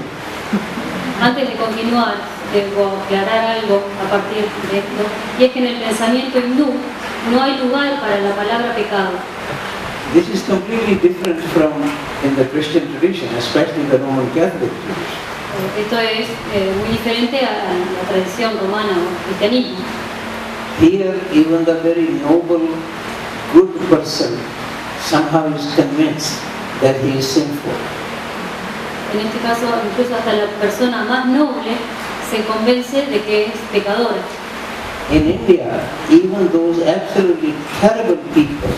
Antes de continuar, debo aclarar algo a partir de esto, y es que en el pensamiento hindú no hay lugar para la palabra pecado. This is completely different from in the Christian tradition, especially the Roman Catholic tradition. Esto es muy diferente a la tradición romana o cristianismo. Here, even the very noble, good person somehow is convinced that he is sinful. En este caso, incluso hasta la persona más noble se convence de que es pecadora. In India, even those absolutely terrible people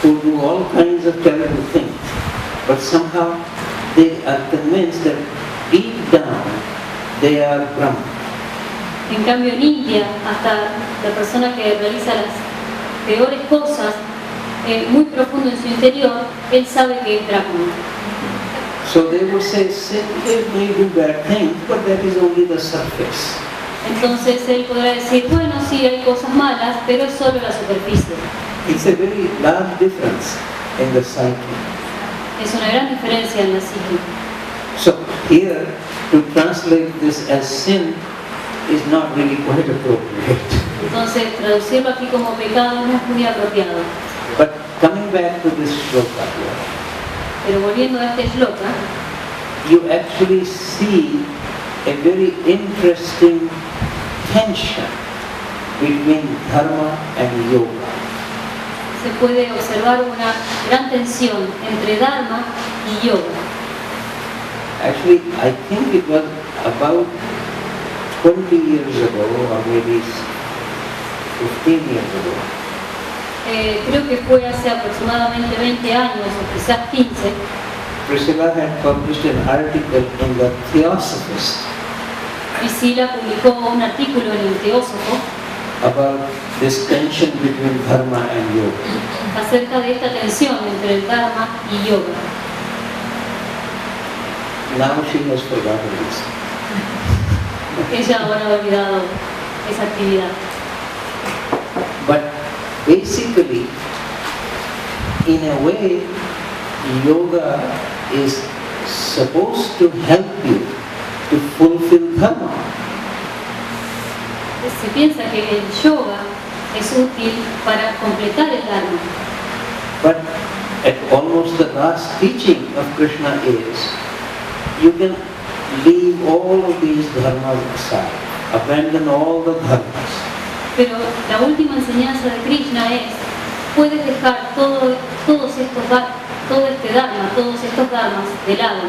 who do all kinds of terrible things, but somehow they are convinced that deep down they are Brahma. En cambio, en India, hasta la persona que realiza las peores cosas, muy profundo en su interior, él sabe que es Brahman. So they would say, they may do bad things, but that is only the surface. Entonces él podrá decir, bueno, sí, hay cosas malas, pero es solo la superficie. It's a very large difference in the psyche. Es una gran diferencia en la psique. So here, to translate this as sin is not really quite appropriate. Entonces, traducirlo aquí como pecado no es muy apropiado. But coming back to this shloka here, Pero volviendo a este shloka, you actually see a very interesting tension between dharma and yoga. se puede observar una gran tensión entre Dharma y Yoga. Actually, I think it was about 20 years ago, or maybe 15 years ago. Creo que fue hace aproximadamente 20 años o quizás 15. Priscilla had published an article in the Teosófico Priscila publicó un artículo en el Teosófico about this tension between dharma and yoga. acerca de esta tensión entre el Dharma y Yoga. Now she has forgotten this. Ella ahora ha olvidado esa actividad. But basically, in a way, yoga is supposed to help you to fulfill dharma. Se piensa que el yoga es útil para completar el Dharma. But at almost the last teaching of Krishna is, you can leave all of these dharmas aside, abandon all the dharmas. Pero la última enseñanza de Krishna es, puedes dejar todo este Dharma, todos estos Dharmas de lado.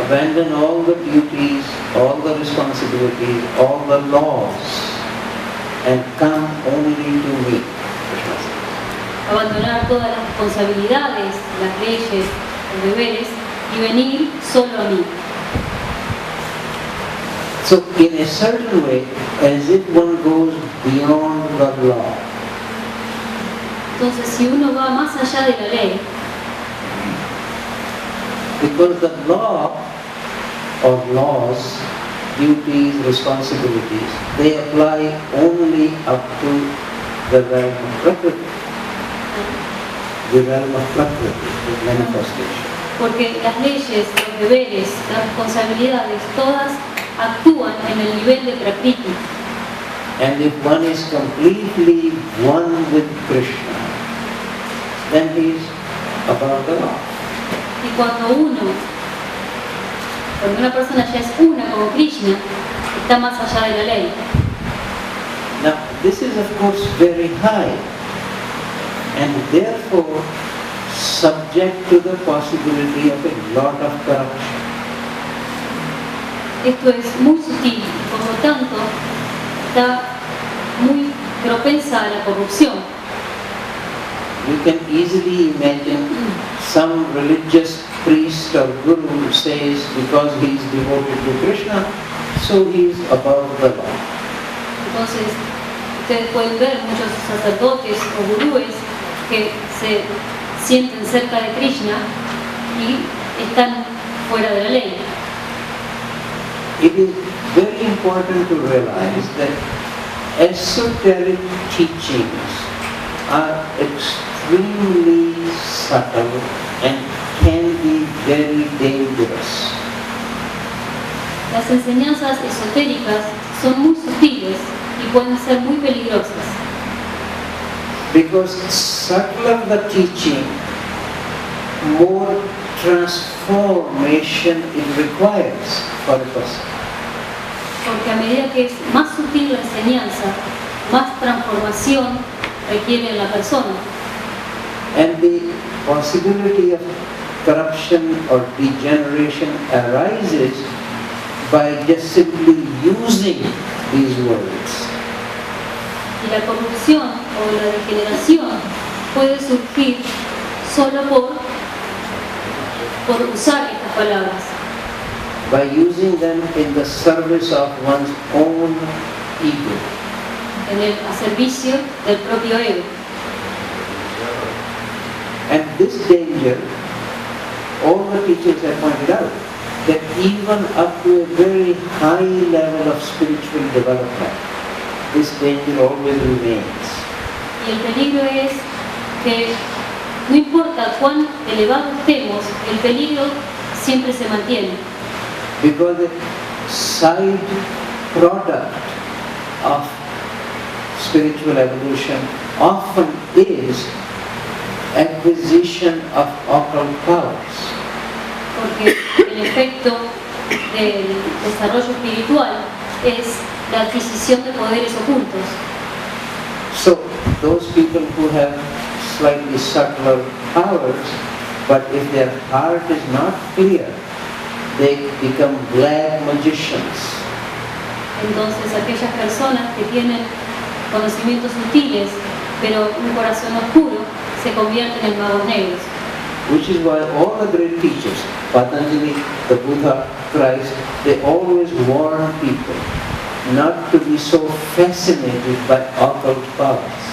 Abandon all the duties, all the responsibilities, all the laws, and come only to me, Krishna says. Abandonar todas las responsabilidades, las leyes, los deberes y venir solo a mí. So in a certain way, as if one goes beyond the law, Entonces, si uno va más allá de la ley, because the law or laws, duties, responsibilities, they apply only up to the realm of Prakriti, the realm of Prakriti, the manifestation. porque las leyes, los deberes, las responsabilidades, todas actúan en el nivel de Prakriti. And if one is completely one with Krishna, then he is above the law. Y cuando una persona ya es una con Krishna, está más allá de la ley. Now, this is of course very high, and therefore subject to the possibility of a lot of corruption. Esto es muy sutil y por lo tanto está muy propensa a la corrupción. You can easily imagine some religious priest or guru who says because he is devoted to Krishna, so he is above the law. Entonces, ustedes pueden ver muchos sacerdotes o gurúes que se sienten cerca de Krishna y están fuera de la ley. It is very important to realize that esoteric teachings are extremely subtle and can be very dangerous. Las enseñanzas esotéricas son muy sutiles y pueden ser muy peligrosas. Because subtler the teaching, more transformation it requires for a person. Porque a medida que es más sutil la enseñanza, más transformación requiere en la persona. And the possibility of corruption or degeneration arises by just simply using these words. Y la corrupción o la degeneración puede surgir solo por usar estas palabras, By using them in the service of one's own ego. a servicio del propio ego. And this danger, all the teachers have pointed out, that even up to a very high level of spiritual development, this danger always remains. Y el peligro es que no importa cuán elevado estemos, el peligro siempre se mantiene. Because the side product of spiritual evolution often is acquisition of occult powers. Porque el efecto del desarrollo espiritual es la adquisición de poderes ocultos. So those people who have slightly subtler powers, but if their heart is not clear, they become black magicians. Entonces aquellas personas que tienen conocimientos sutiles, pero un corazón oscuro, se convierten en magos negros. Which is why all the great teachers, Patanjali, the Buddha, Christ, they always warn people not to be so fascinated by occult powers.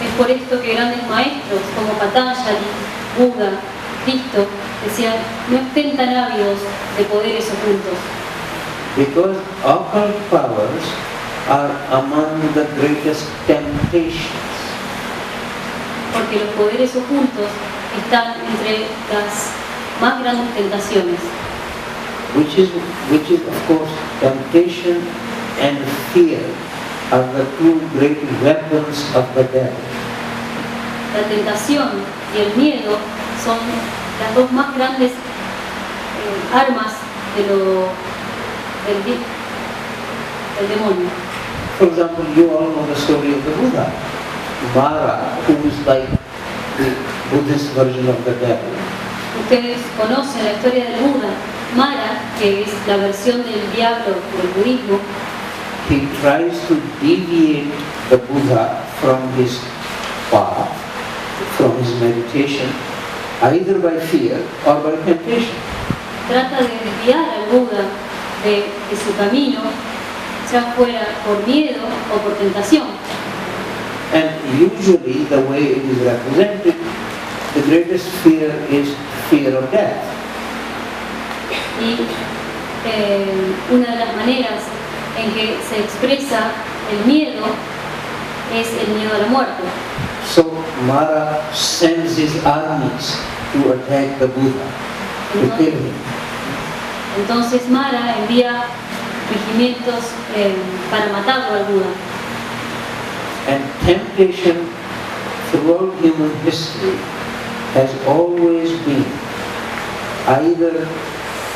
Es por esto que grandes maestros como Patanjali, Buda, Cristo decían, no estén tan ávidos de poderes ocultos, Because occult powers are among the greatest temptations. porque los poderes ocultos están entre las más grandes tentaciones, Which is of course temptation and fear are the two great weapons of the devil. La tentación y el miedo son las dos más grandes armas del demonio. For example, you all know the story of the Buddha, Mara, who is like the Buddhist version of the devil. Ustedes conocen la historia del Buda, Mara, que es la versión del diablo del budismo. He tries to deviate the Buddha from his path, from his meditation, either by fear or by temptation. Trata de desviar al Buda de su camino, ya fuera por miedo o por tentación. And usually the way it is represented, the greatest fear is fear of death. Y una de las maneras en que se expresa el miedo es el miedo a la muerte. So Mara sends his armies to attack the Buddha, to kill him. Entonces Mara envía regimientos para matarlo al Buda. And temptation throughout human history has always been either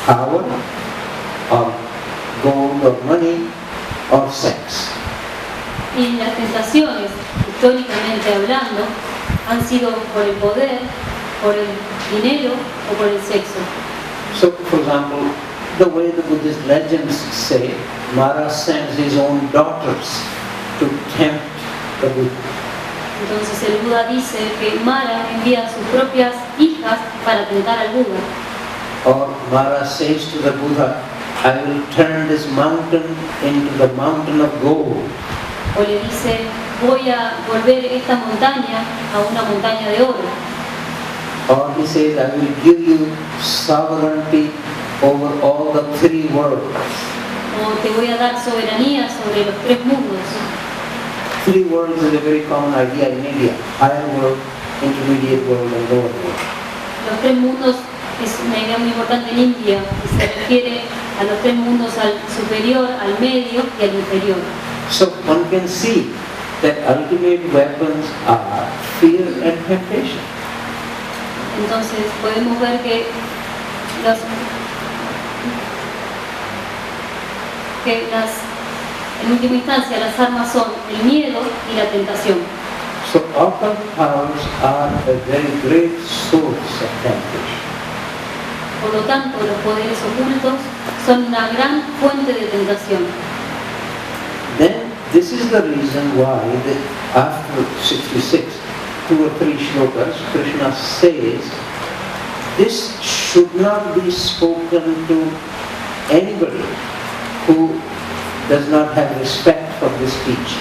power or gold or money or sex. Y las tentaciones, históricamente hablando, han sido por el poder, por el dinero o por el sexo. So, for example, the way the Buddhist legends say, Mara sends his own daughters to tempt the Buddha. Entonces el Buda dice que Mara envía a sus propias hijas para tentar al Buda. Or Mara says to the Buddha, I will turn this mountain into the mountain of gold. O le dice, voy a volver esta montaña a una montaña de oro. Or he says, I will give you sovereignty over all the three worlds. O te voy a dar soberanía sobre los tres mundos. Three worlds is a very common idea in India. Higher world, intermediate world, and lower world. Los tres mundos es una idea muy importante en India y se refiere a los tres mundos, al superior, al medio y al inferior. So one can see that ultimate weapons are fear and temptation. Entonces podemos ver que en última instancia las armas son el miedo y la tentación. So occult powers are a very great source of temptation. Por lo tanto, los poderes ocultos son una gran fuente de tentación. Then this is the reason why after 66, 2 or 3 shlokas, Krishna says, this should not be spoken to anybody who does not have respect for this speech.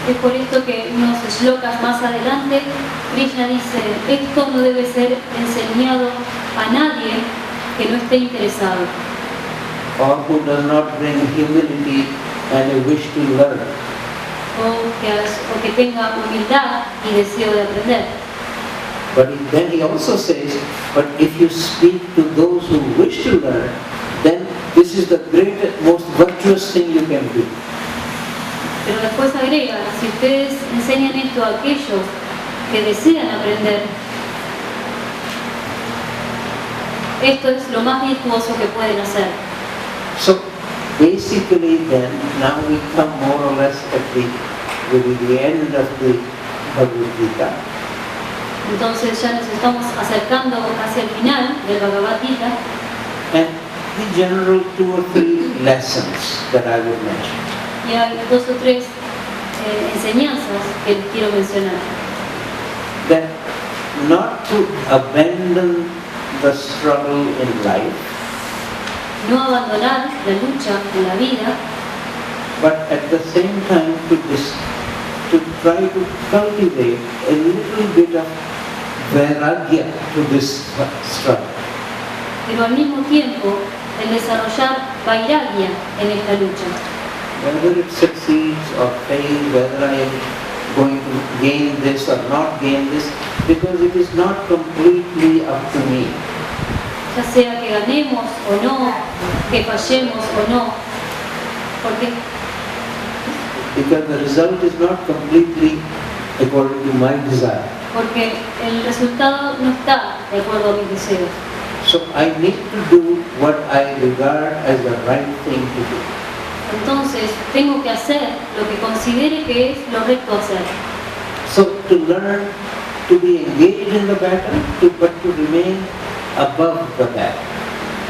Es por esto que unos shlokas más adelante, Krishna dice, esto no debe ser enseñado a nadie que no esté interesado, Or who does not bring humility and a wish to learn. o que tenga humildad y deseo de aprender. But then he also says, but if you speak to those who wish to learn, then this is the greatest, most virtuous thing you can do. Pero después agrega, si ustedes enseñan esto a aquellos que desean aprender, esto es lo más virtuoso que pueden hacer. So basically then, now we come more or less at the end of the Bhagavad Gita. Entonces ya nos estamos acercando hacia el final del Bhagavad Gita, And the general 2 or 3 lessons that I would mention. y hay 2 o 3 enseñanzas que les quiero mencionar. That not to abandon the struggle in life, No abandonar la lucha en la vida, but at the same time to try to cultivate a little bit of vairagya to this struggle. pero al mismo tiempo el desarrollar vairagya en esta lucha. Whether it succeeds or fails, whether I am going to gain this or not gain this, because it is not completely up to me. Ya sea que ganemos o no, que fallemos o no, porque Because the result is not completely according to my desire. el resultado no está de acuerdo a mis deseos. So I need to do what I regard as the right thing to do. Entonces tengo que hacer lo que considere que es lo recto hacer. So to learn to be engaged in the battle, but to remain above the battle.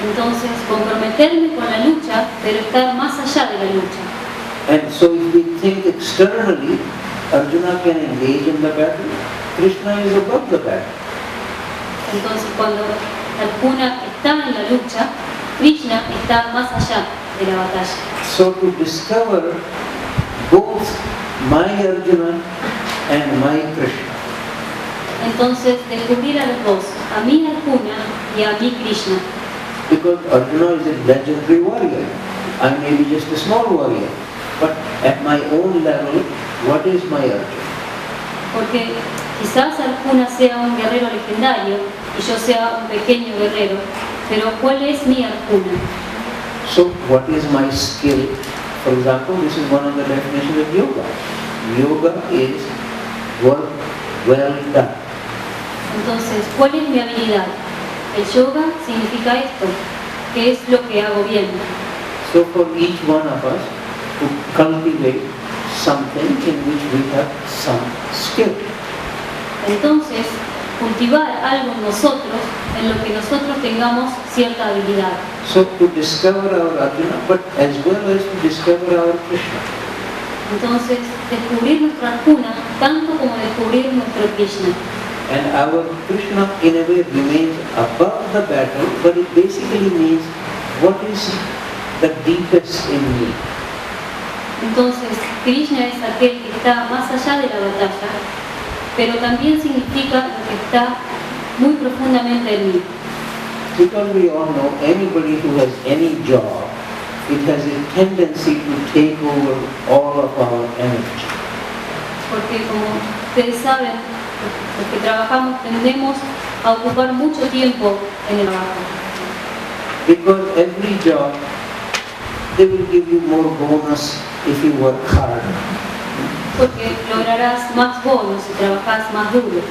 Entonces comprometerme con la lucha, pero estar más allá de la lucha. And so if we think externally, Arjuna can engage in the battle, Krishna is above the battle. Entonces cuando Arjuna está en la lucha, Krishna está más allá de la batalla. So to discover both my Arjuna and my Krishna, Entonces descubrir a los dos, a mi Arjuna y a mi Krishna. because Arjuna is a legendary warrior. I may be just a small warrior, but at my own level, what is my Arjuna? Porque quizás Arjuna sea un guerrero legendario y yo sea un pequeño guerrero, pero ¿cuál es mi Arjuna? So what is my skill? For example, this is one of the definitions of yoga. Yoga is work well done. Entonces, ¿cuál es mi habilidad? El yoga significa esto, que es lo que hago bien. So for each one of us to cultivate something in which we have some skill. Entonces, cultivar algo en nosotros, en lo que nosotros tengamos cierta habilidad. So to discover our Arjuna, but as well as to discover our Krishna. Entonces, descubrir nuestro Arjuna, tanto como descubrir nuestro Krishna. And our Krishna in a way remains above the battle, but it basically means what is the deepest in me. Entonces, Krishna es aquel que está más allá de la batalla, pero también significa lo que está muy profundamente en mí. Because we all know anybody who has any job, it has a tendency to take over all of our energy. Porque como ustedes saben, los que trabajamos tendemos a ocupar mucho tiempo en el trabajo. Because every job, they will give you more bonus if you work hard. Porque lograrás más bonos si trabajas más duro.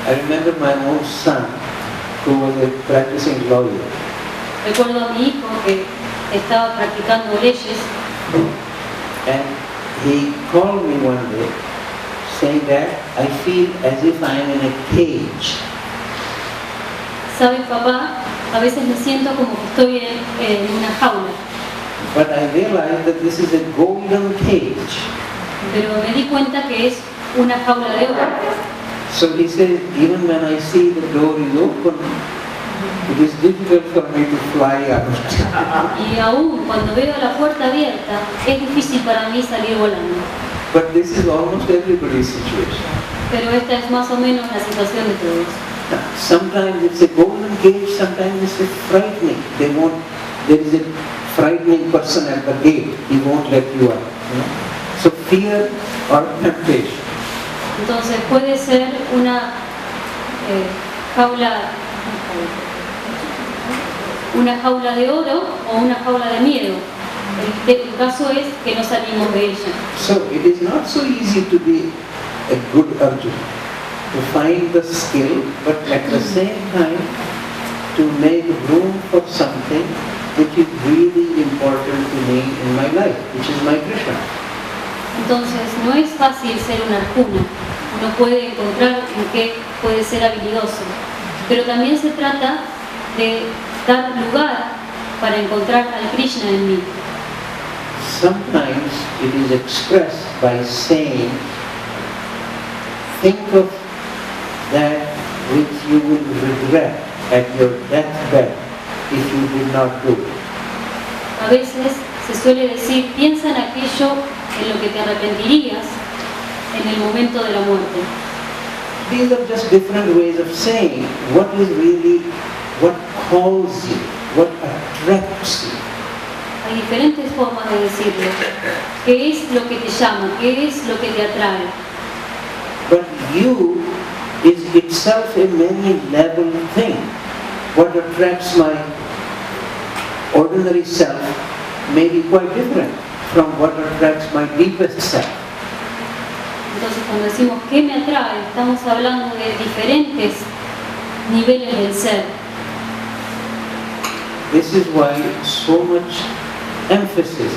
I remember my own son, who was a practicing lawyer. Recuerdo a mi hijo que estaba practicando leyes And he called me one day saying that I feel as if I am in a cage. ¿Sabes, papá? A veces me siento como que estoy en una jaula. But I realize that this is a golden cage. Pero me di cuenta que es una jaula de oro. So he says, even when I see the door is open, it is difficult for me to fly out. Y aún cuando veo la puerta abierta, es difícil para mí salir volando. But this is almost everybody's situation. Pero esta es más o menos la situación de todos. Sometimes it's a golden cage, sometimes it's a frightening. There is a frightening person at the gate. He won't let you out. So fear or temptation. Entonces puede ser una jaula de oro o una jaula de miedo. El caso es que no salimos de ella. So it is not so easy to be a good Arjuna, to find the skill, but at the same time to make room for something which is really important to me in my life, which is my Krishna. Entonces no es fácil ser un Arjuna. Uno puede encontrar en qué puede ser habilidoso, pero también se trata de dar lugar para encontrar al Krishna en mí. Sometimes it is expressed by saying, think of that which you will regret at your deathbed if you did not do it. A veces se suele decir, piensa en aquello en lo que te arrepentirías en el momento de la muerte. These are just different ways of saying what is really, what calls you, what attracts you. Hay diferentes formas de decirlo. ¿Qué es lo que te llama? ¿Qué es lo que te atrae? But you is itself a many-level thing. What attracts my ordinary self may be quite different from what attracts my deepest self. Entonces, cuando decimos ¿qué me atrae?, estamos hablando de diferentes niveles del ser. This is why so much emphasis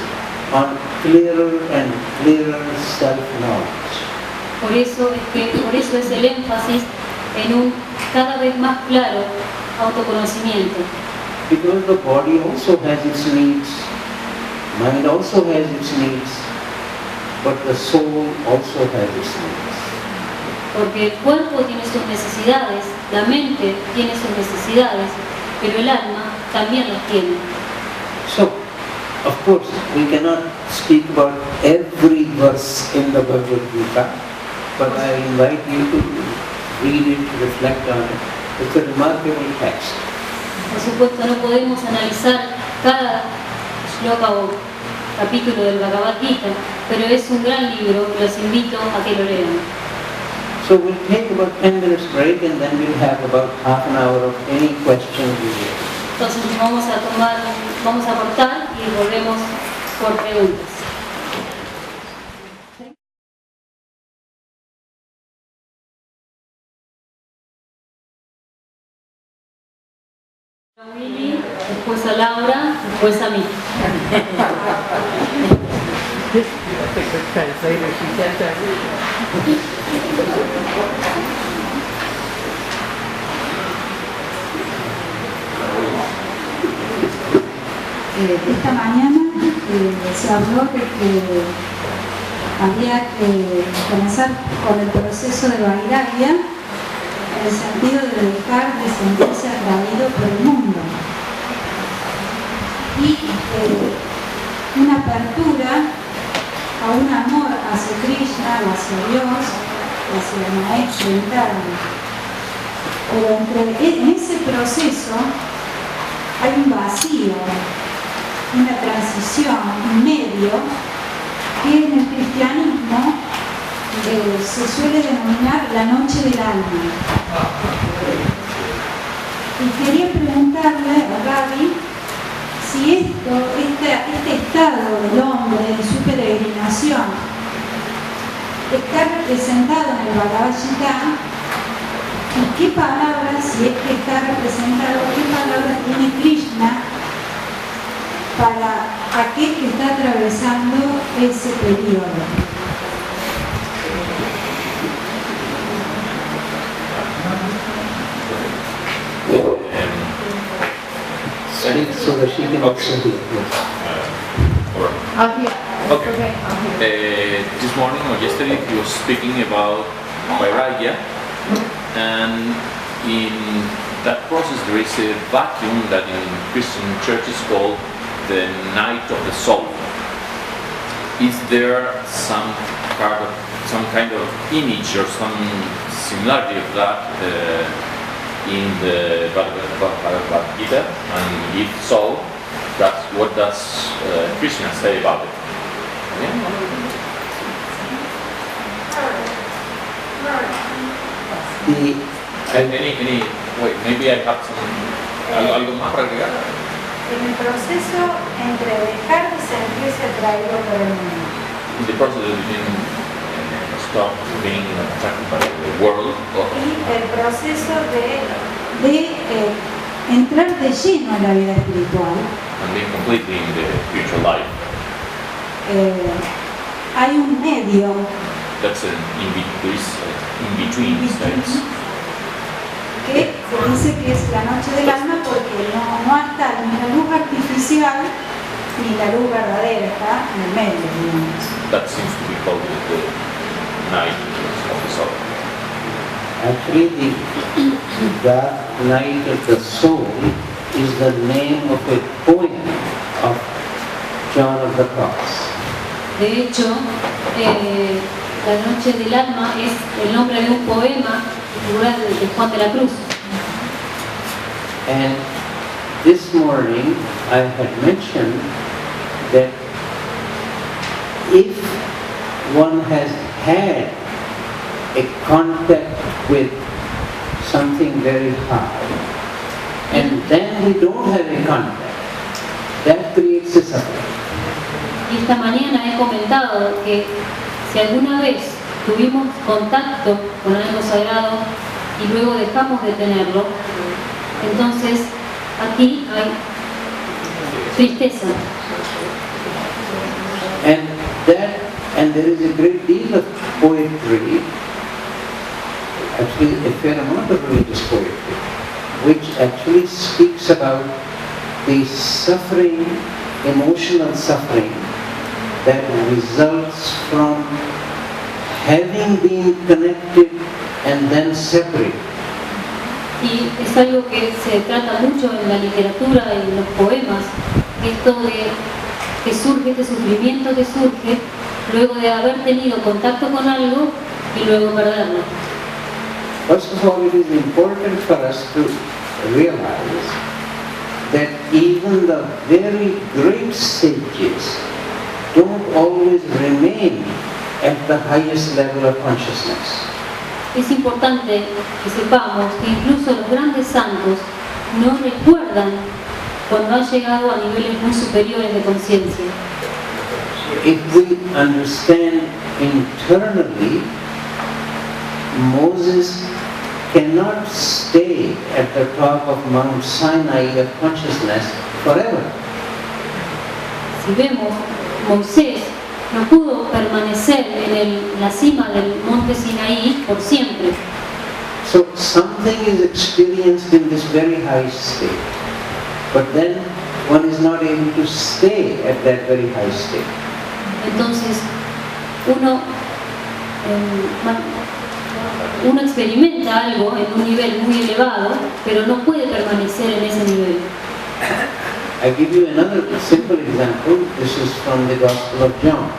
on clearer and clearer self-knowledge. Por eso es el énfasis en un cada vez más claro autoconocimiento. Because the body also has its needs, mind also has its needs, but the soul also has its needs. Porque el cuerpo tiene sus necesidades, la mente tiene sus necesidades, pero el alma también las tiene. So, of course, we cannot speak about every verse in the Bhagavad Gita, but I invite you to read it, reflect on it. It's a remarkable text. Por supuesto, no podemos analizar cada shloka o capítulo del Bhagavad Gita, pero es un gran libro, los invito a que lo lean. So we'll take about 10 minutes break and then we'll have about half an hour of any questions you have. Entonces vamos a cortar y volvemos por preguntas. A Willy, después a Laura, después a mí. Esta mañana se habló de que había que comenzar con el proceso de vairagya en el sentido de dejar de sentirse atraído por el mundo y una apertura a un amor hacia Krishna, hacia Dios, hacia el maestro interno. Pero en ese proceso hay un vacío, una transición, un medio, que en el cristianismo se suele denominar la noche del alma. Y quería preguntarle a Ravi si este estado del hombre en su peregrinación está representado en el Bhagavad Gita, y qué palabras, si es que está representado, qué palabras tiene Krishna para aquel que está atravesando ese periodo. speak so that she can also hear. Yes. Okay. This morning or yesterday he was speaking about Vairagya, and in that process there is a vacuum that in Christian church is called the night of the soul. Is there some kind of image or some similarity of that in the Bhagavad Gita? And if so, what does Krishna say about it? Wait, maybe I have algo más para agregar. En el proceso entre dejar de sentirse atraído por el mundo. In the process of being stop being attracted by the world. Y el proceso de entrar de lleno en la vida espiritual. And being completely in the spiritual life. Hay un medio. That's an in-between states. Que se dice que es la noche del alma porque no está ni la luz artificial ni la luz verdadera, está en el medio, digamos. That seems to be called the night of the soul. Actually, the night of the soul is the name of a poem of John of the Cross. De hecho, la noche del alma es el nombre de un poema de Juan de la Cruz. And this morning I had mentioned that if one has had a contact with something very high and then we don't have a contact, that creates a suffering. Y esta mañana he comentado que si alguna vez tuvimos contacto con algo sagrado y luego dejamos de tenerlo, entonces aquí hay tristeza. And there is a great deal of poetry, actually a fair amount of religious poetry, which actually speaks about the suffering, emotional suffering that results from having been connected and then separate. Y es algo que se trata mucho en la literatura y en los poemas, esto de que surge, este sufrimiento que surge luego de haber tenido contacto con algo y luego perderlo. First of all, it is important for us to realize that even the very great sages don't always remain at the highest level of consciousness. Es importante que sepamos que incluso los grandes santos no recuerdan cuando han llegado a niveles muy superiores de conciencia. If we understand internally, Moses cannot stay at the top of Mount Sinai of consciousness forever. Si vemos, Moisés no pudo permanecer en la cima del monte Sinaí por siempre. So something is experienced in this very high state, but then one is not able to stay at that very high state. Entonces, uno experimenta algo en un nivel muy elevado, pero no puede permanecer en ese nivel. I give you another simple example. This is from the Gospel of John.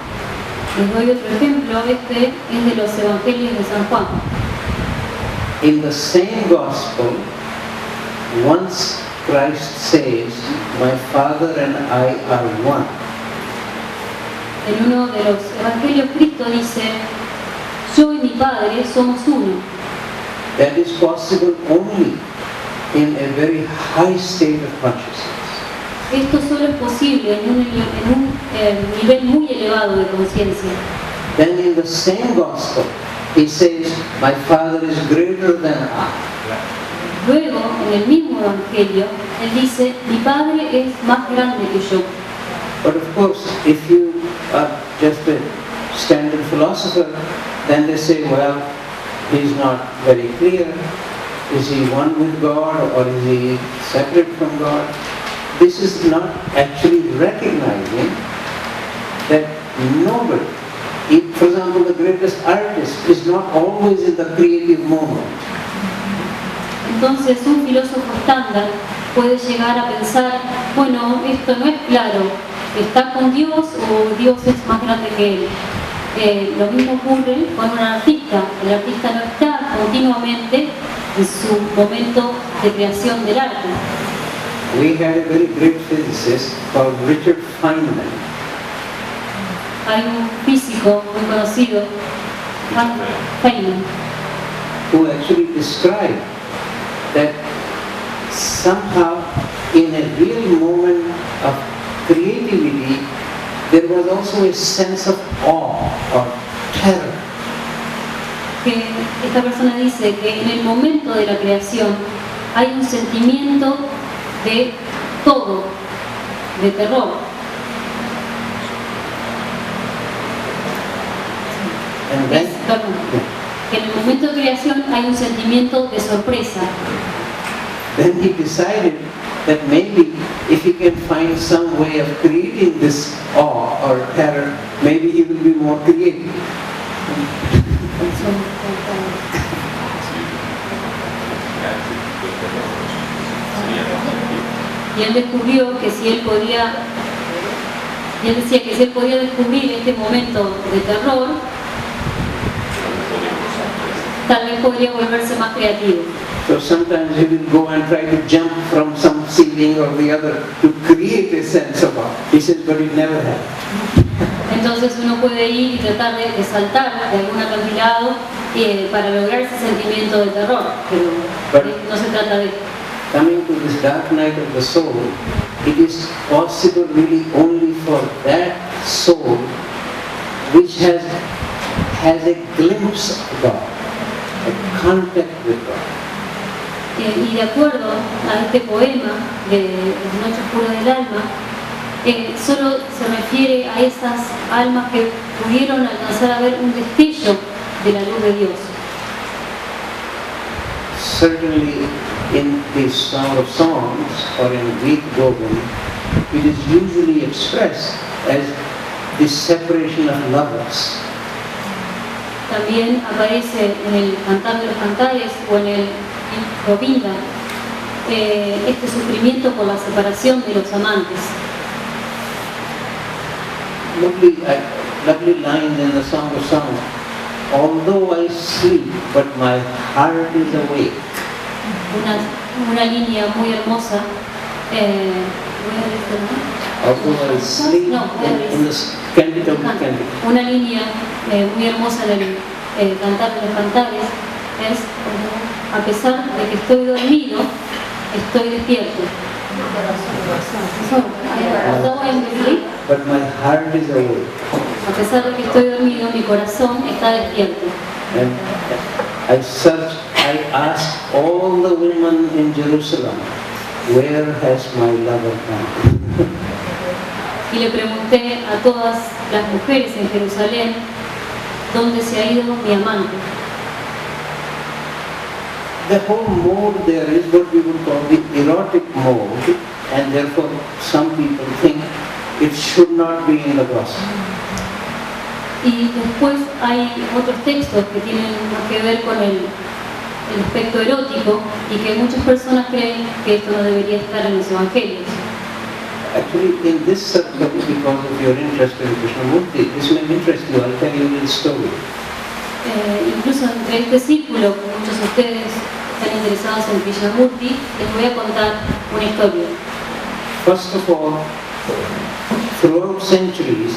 Les doy otro ejemplo, este es de los Evangelios de San Juan. In the same Gospel, once Christ says, "My Father and I are one." En uno de los Evangelios Cristo dice, yo y mi Padre somos uno. That is possible only in a very high state of consciousness. Esto solo es posible en un nivel muy elevado de conciencia. Then in the same Gospel, he says, "My Father is greater than I." Luego, en el mismo Evangelio, él dice, mi Padre es más grande que yo. But of course, if you are just a standard philosopher, then they say, well, he's not very clear. Is he one with God or is he separate from God? this is not actually recognizing that nobody, if, for example, the greatest artist is not always in the creative moment. Entonces un filósofo estándar puede llegar a pensar, bueno, esto no es claro, ¿está con Dios o Dios es más grande que él? Lo mismo ocurre con un artista. El artista no está continuamente en su momento de creación del arte. We had a very great physicist called Richard Feynman, Hay un físico muy conocido, Feynman, who actually described that somehow in a real moment of creativity there was also a sense of awe or terror. que esta persona dice que en el momento de la creación hay un sentimiento de todo, de terror. And then, Que en el momento de creación hay un sentimiento de sorpresa. then he decided that maybe if he can find some way of creating this awe or terror, maybe he will be more creative. Y él descubrió que si él podía, y él decía que si él podía descubrir este momento de terror, tal vez podría volverse más creativo. So sometimes he will go and try to jump from some ceiling or the other to create a sense of awe. He says, but it never happened. Entonces uno puede ir y tratar de saltar de algún acantilado para lograr ese sentimiento de terror, pero no se trata de... Coming to this dark night of the soul, it is possible really only for that soul which has a glimpse of God, a contact with God. Y de acuerdo a este poema de La noche oscura del alma, solo se refiere a esas almas que pudieron alcanzar a ver un destello de la luz de Dios. Certainly in the Song of Songs or in Greek Govan, it is usually expressed as the separation of lovers. También aparece en el Cantar de los Cantares o en el Ravindra este sufrimiento por la separación de los amantes. Lovely line in the Song of Songs. Although I sleep, but my heart is awake. Una línea muy hermosa. Although I sleep in the Canticle of Canticles. Una línea muy hermosa del Cantar de los Cantares es: a pesar de que estoy dormido, estoy despierto. But my heart is awake. A pesar de que estoy dormido, mi corazón está despierto. And I asked all the women in Jerusalem, where has my lover gone? Y le pregunté a todas las mujeres en Jerusalén, ¿dónde se ha ido mi amante? The whole mode there is what we would call the erotic mode, and therefore some people think it should not be in the gospel. Y después hay otros textos que tienen más que ver con el aspecto erótico y que muchas personas creen que esto no debería estar en los evangelios. Actually, in this subject, because of your interest in Krishnamurti, this may interest you. I'll tell you a little story. Incluso entre este círculo, muchos de ustedes están interesados en Krishnamurti, les voy a contar una historia. First of all, throughout centuries,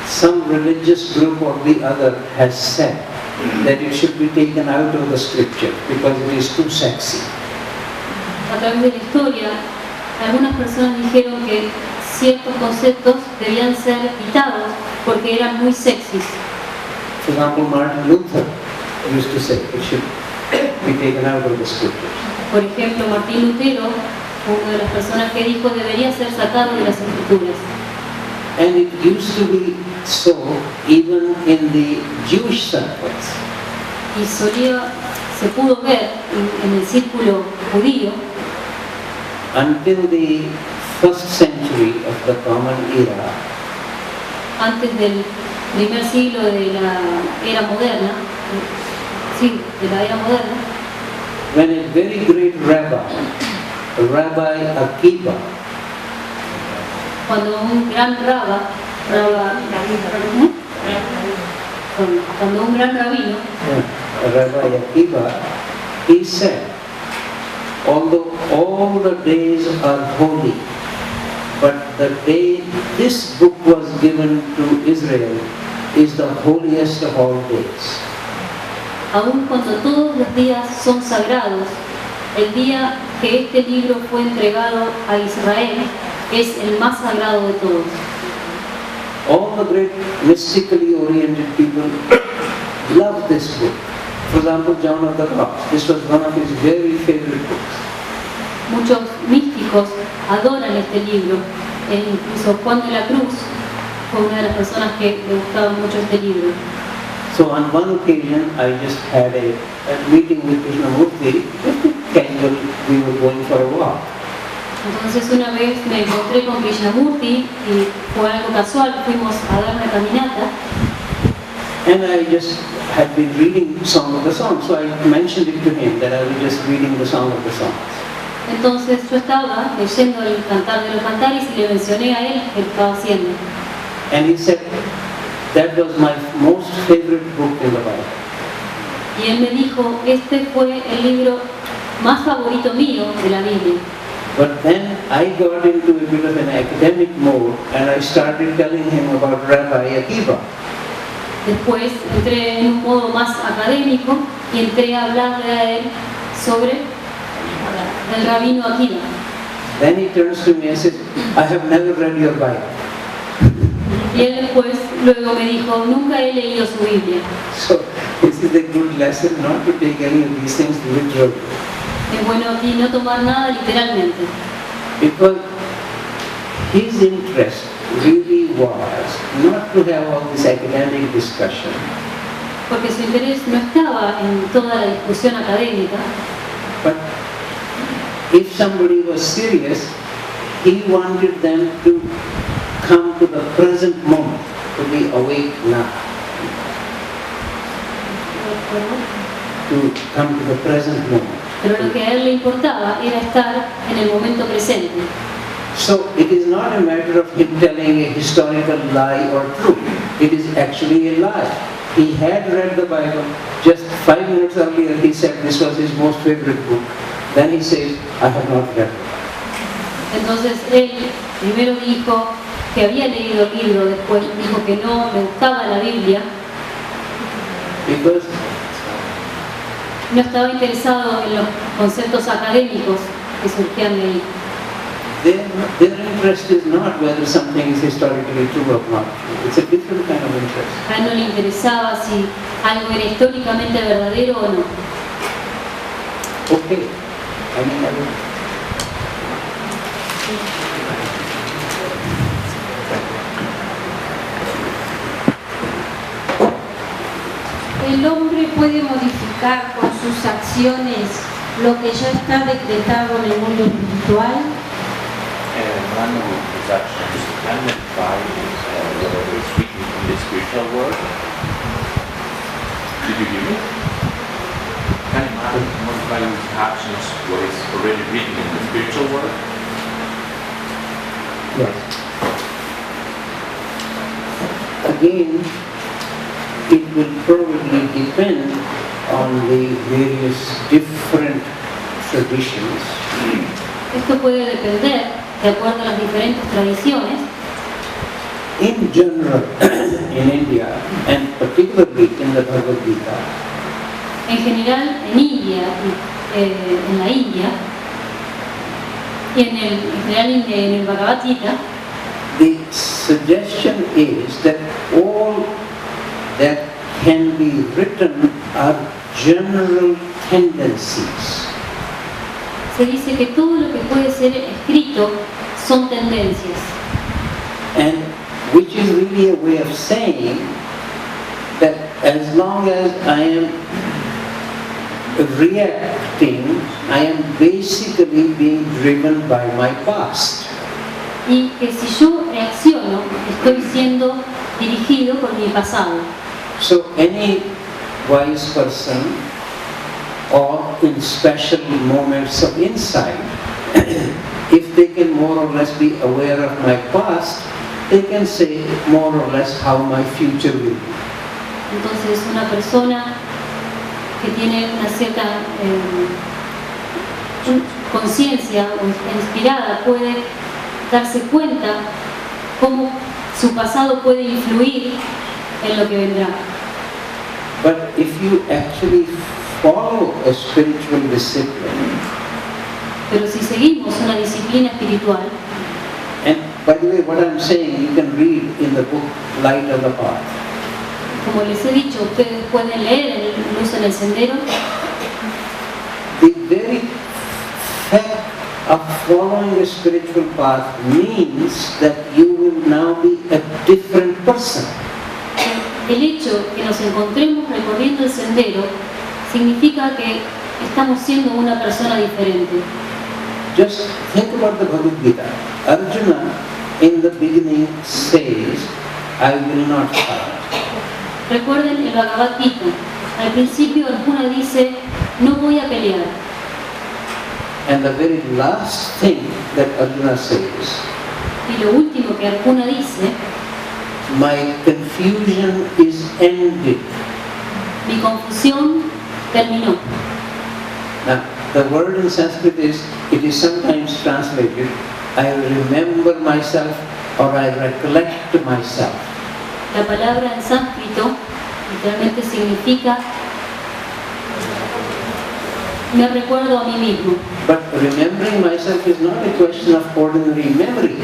some religious group or the other has said that it should be taken out of the scripture because it is too sexy. A través de la historia, algunas personas dijeron que ciertos conceptos debían ser quitados porque eran muy sexys. For example, Martin Luther used to say it should be taken out of the scriptures. Por ejemplo, Martín Lutero fue una de las personas que dijo debería ser sacado de las escrituras. And it used to be so even in the Jewish circles. Y se pudo ver en el círculo judío Until the first century of the Common Era, antes del primer siglo de la era moderna, sí, de la era moderna, when a very great Rabbi Akiva, cuando un gran cuando un gran rabino, Rabbi Akiva, he said, although all the days are holy, but the day this book was given to Israel is the holiest of all days. aun cuando todos los días son sagrados, el día que este libro fue entregado a Israel es el más sagrado de todos. All the great mystically oriented people loved this book. For example, John of the Cross. This was one of his very favorite books. Muchos místicos adoran este libro, e incluso Juan de la Cruz fue una de las personas que le gustaba mucho este libro. So on one occasion, I just had a meeting with Krishnamurti. Casual, we were going for a walk. Entonces una vez me encontré con Krishnamurti y fue algo casual, fuimos a dar una caminata. And I just had been reading Song of the Songs, so I mentioned it to him that I was just reading the Song of the Songs. Entonces yo estaba leyendo el Cantar de los Cantares y le mencioné a él que lo estaba haciendo. And he said, that was my most favorite book in the Bible. Y él me dijo, este fue el libro más favorito mío de la Biblia. But then I got into a bit of an academic mode and I started telling him about Rabbi Akiva. Después entré en un modo más académico y entré a hablarle a él sobre el rabino Akiva. Then he turns to me and says, I have never read your Bible. Y él después luego me dijo, nunca he leído su Biblia. So this is a good lesson not to take any of these things literally. Es bueno aquí no tomar nada literalmente. Because his interest really was not to have all this academic discussion, Porque su interés no estaba en toda la discusión académica, but if somebody was serious, he wanted them to come to the present moment, to be awake now, to come to the present moment. pero lo que a él le importaba era estar en el momento presente. So it is not a matter of him telling a historical lie or truth. It is actually a lie. He had read the Bible. Just 5 minutes earlier he said this was his most favorite book. Then he says, I have not read it. Entonces él primero dijo que había leído el libro, después dijo que no le gustaba la Biblia, Because no estaba interesado en los conceptos académicos que surgían de ahí. their interest is not whether something is historically true or not true. It's a different kind of interest. A él no le interesaba si algo era históricamente verdadero o no. Okay. I mean, I don't- El hombre puede modificar con sus acciones lo que ya está decretado en el mundo espiritual. Man with his actions can modify whatever is written in the spiritual world. Did you hear me? Can a man modify with his actions what is already written in the spiritual world? Yes. Again, it will probably depend on the various different traditions. Esto puede depender de acuerdo a las diferentes tradiciones. In general, in India, and particularly in the Bhagavad Gita, En general, en India, en la India, y en general en el Bhagavad Gita, the suggestion is that all that can be written are general tendencies. se dice que todo lo que puede ser escrito son tendencias. And which is really a way of saying that as long as I am reacting, I am basically being driven by my past. y que si yo reacciono, estoy siendo dirigido por mi pasado. So any wise person, or in special moments of insight, if they can more or less be aware of my past, they can say more or less how my future will be. Entonces una persona que tiene una cierta conciencia o inspirada puede darse cuenta cómo su pasado puede influir en lo que vendrá. But if you actually follow a spiritual discipline, Pero si seguimos una disciplina espiritual, and by the way, what I'm saying, you can read in the book Light of the Path. como les he dicho, ustedes pueden leer en Luz en el Sendero, The very fact of following a spiritual path means that you will now be a different person. el hecho que nos encontremos recorriendo el sendero significa que estamos siendo una persona diferente. Just think about the Bhagavad Gita. Arjuna in the beginning says, I will not fight. Recuerden el Bhagavad Gita. Al principio Arjuna dice, no voy a pelear. And the very last thing that Arjuna says, Y lo último que Arjuna dice, my confusion is ended. mi confusión terminó. Now, the word in Sanskrit it is sometimes translated, I remember myself or I recollect myself. La palabra en sánscrito literalmente significa me recuerdo a mí mismo. But remembering myself is not a question of ordinary memory,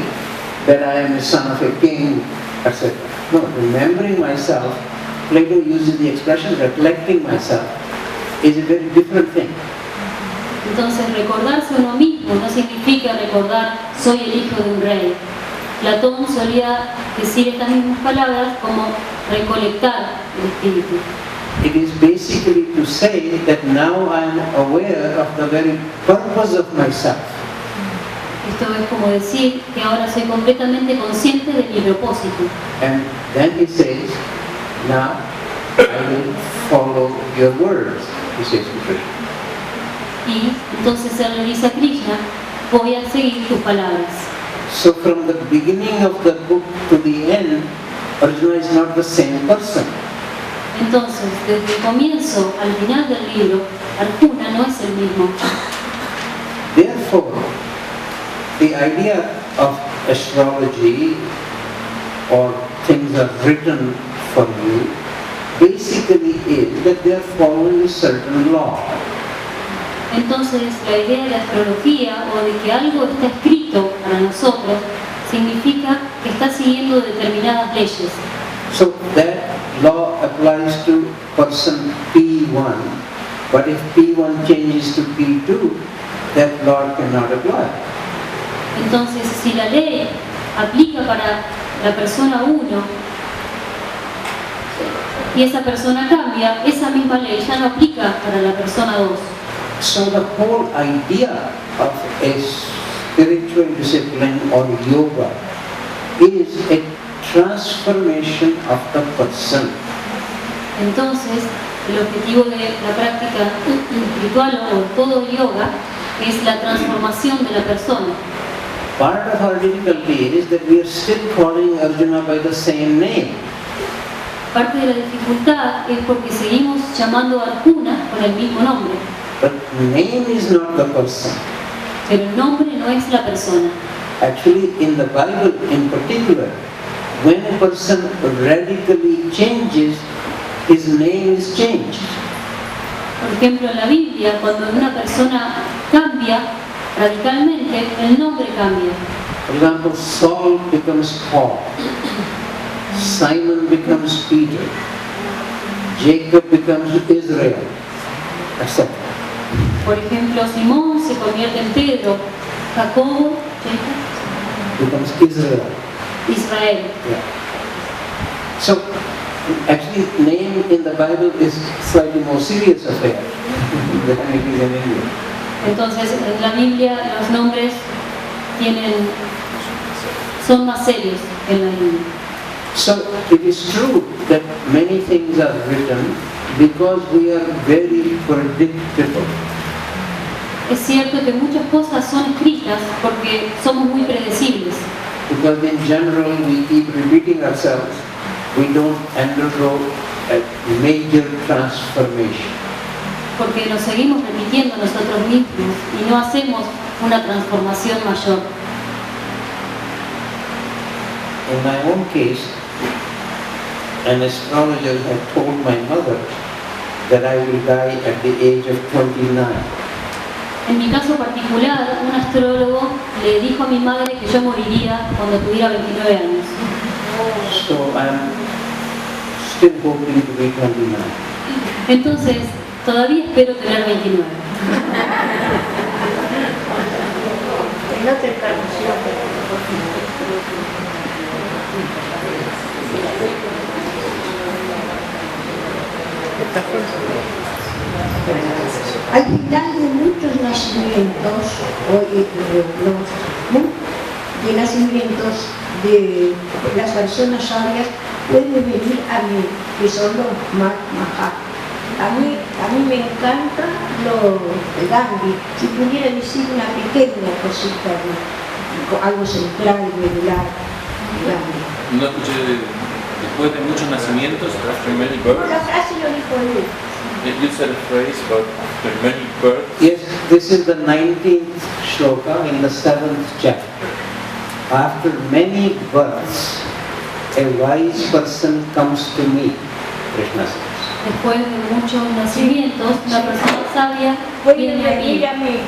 that I am a son of a king, etc. No, remembering myself, Plato uses the expression recollecting myself, is a very different thing. Entonces recordarse a uno mismo no significa recordar soy el hijo de un rey. Platón solía decir estas mismas palabras como recolectar el espíritu. It is basically to say that now I am aware of the very purpose of myself. Esto es como decir que ahora soy completamente consciente de mi propósito. And then he says, now I will follow your words, he says to Krishna. Y entonces él le dice a Krishna, voy a seguir tus palabras. So from the beginning of the book to the end, Arjuna is not the same person. Entonces, desde el comienzo al final del libro, Arjuna no es el mismo. Therefore, the idea of astrology or things are written for you basically is that they are following a certain law. Entonces, la idea de la astrología o de que algo está escrito para nosotros significa que está siguiendo determinadas leyes. So that law applies to person P1, but if P1 changes to P2, that law cannot apply. Entonces, si la ley aplica para la persona 1 y esa persona cambia, esa misma ley ya no aplica para la persona 2. So the whole idea of a spiritual discipline or yoga is a transformation of the person. Entonces, el objetivo de la práctica espiritual o todo yoga es la transformación de la persona. Part of our difficulty is that we are still calling Arjuna by the same name. Parte de la dificultad es porque seguimos llamando a Arjuna con el mismo nombre. But name is not the person. Pero el nombre no es la persona. Actually, in the Bible in particular, when a person radically changes, his name is changed. Por ejemplo, en la Biblia, cuando una persona cambia radicalmente, el nombre cambia. For example, Saul becomes Paul, Simon becomes Peter, Jacob becomes Israel, etc. Por ejemplo, Simón se convierte en Pedro, Jacobo, Becomes Israel. Israel. Yeah. So, actually, name in the Bible is slightly more serious affair than it is in India. Entonces, en la Biblia los nombres tienen son más serios en la India. So it is true that many things are written because we are very predictable. Es cierto que muchas cosas son escritas porque somos muy predecibles. Because in general we keep repeating ourselves, we don't undergo a major transformation. Porque nos seguimos repitiendo nosotros mismos y no hacemos una transformación mayor. In my own case, an astrologer had told my mother that I will die at the age of 29. En mi caso particular, un astrólogo le dijo a mi madre que yo moriría cuando tuviera 29 años. So I'm still hoping to be 29. Entonces, todavía espero tener 29. Al final de muchos nacimientos, de nacimientos de las personas sabias, puede venir a mí, que son los Mahat. A mí me encanta lo de Gandhi. Si pudiera decir una pequeña cosita, algo central, medular, de Gandhi. No escuché, después de muchos nacimientos, after many births. La frase lo dijo él. You said a phrase about after many births. Yes, this is the 19th shloka in the 7th chapter. After many births, a wise person comes to me, Krishna says. Después de muchos nacimientos, una persona sabia viene a mí.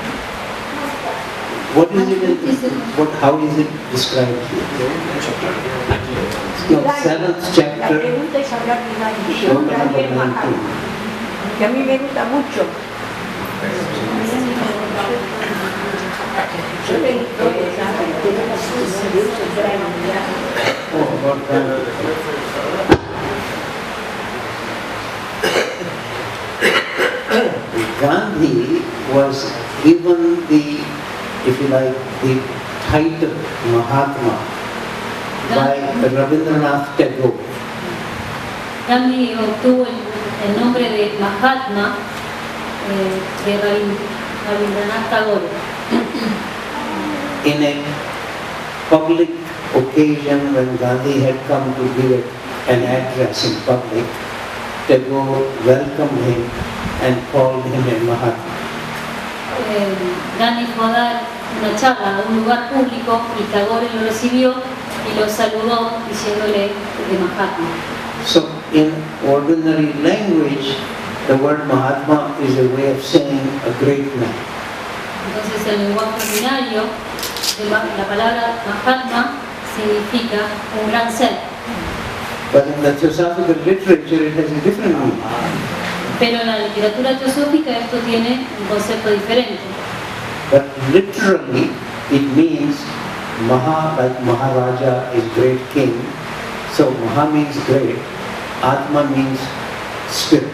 What is it? How is it described here? No, 7th La chapter, pregunta es hablar de Gandhi. shloka number 19. Que a mí me gusta mucho. Yo leí todo Oh, about that. Gandhi was given the, if you like, the title Mahatma by Ravindra Tagore. Gandhi obtuvo el nombre de Mahatma de Ravindra Tagore. In a public occasion when Gandhi had come to give an address in public, Tagore welcomed him and called him a Mahatma. Gandhi fue a dar una charla a un lugar público y Tagore lo recibió y lo saludó diciéndole de Mahatma. So in ordinary language, the word Mahatma is a way of saying a great man. Entonces el lenguaje ordinario de la palabra Mahatma significa un gran ser. But in the Teosophical literature, it has a different meaning. Pero en la literatura teosófica esto tiene un concepto diferente. But literally, it means Maha, like Maharaja is great king. So Maha means great. Atma means spirit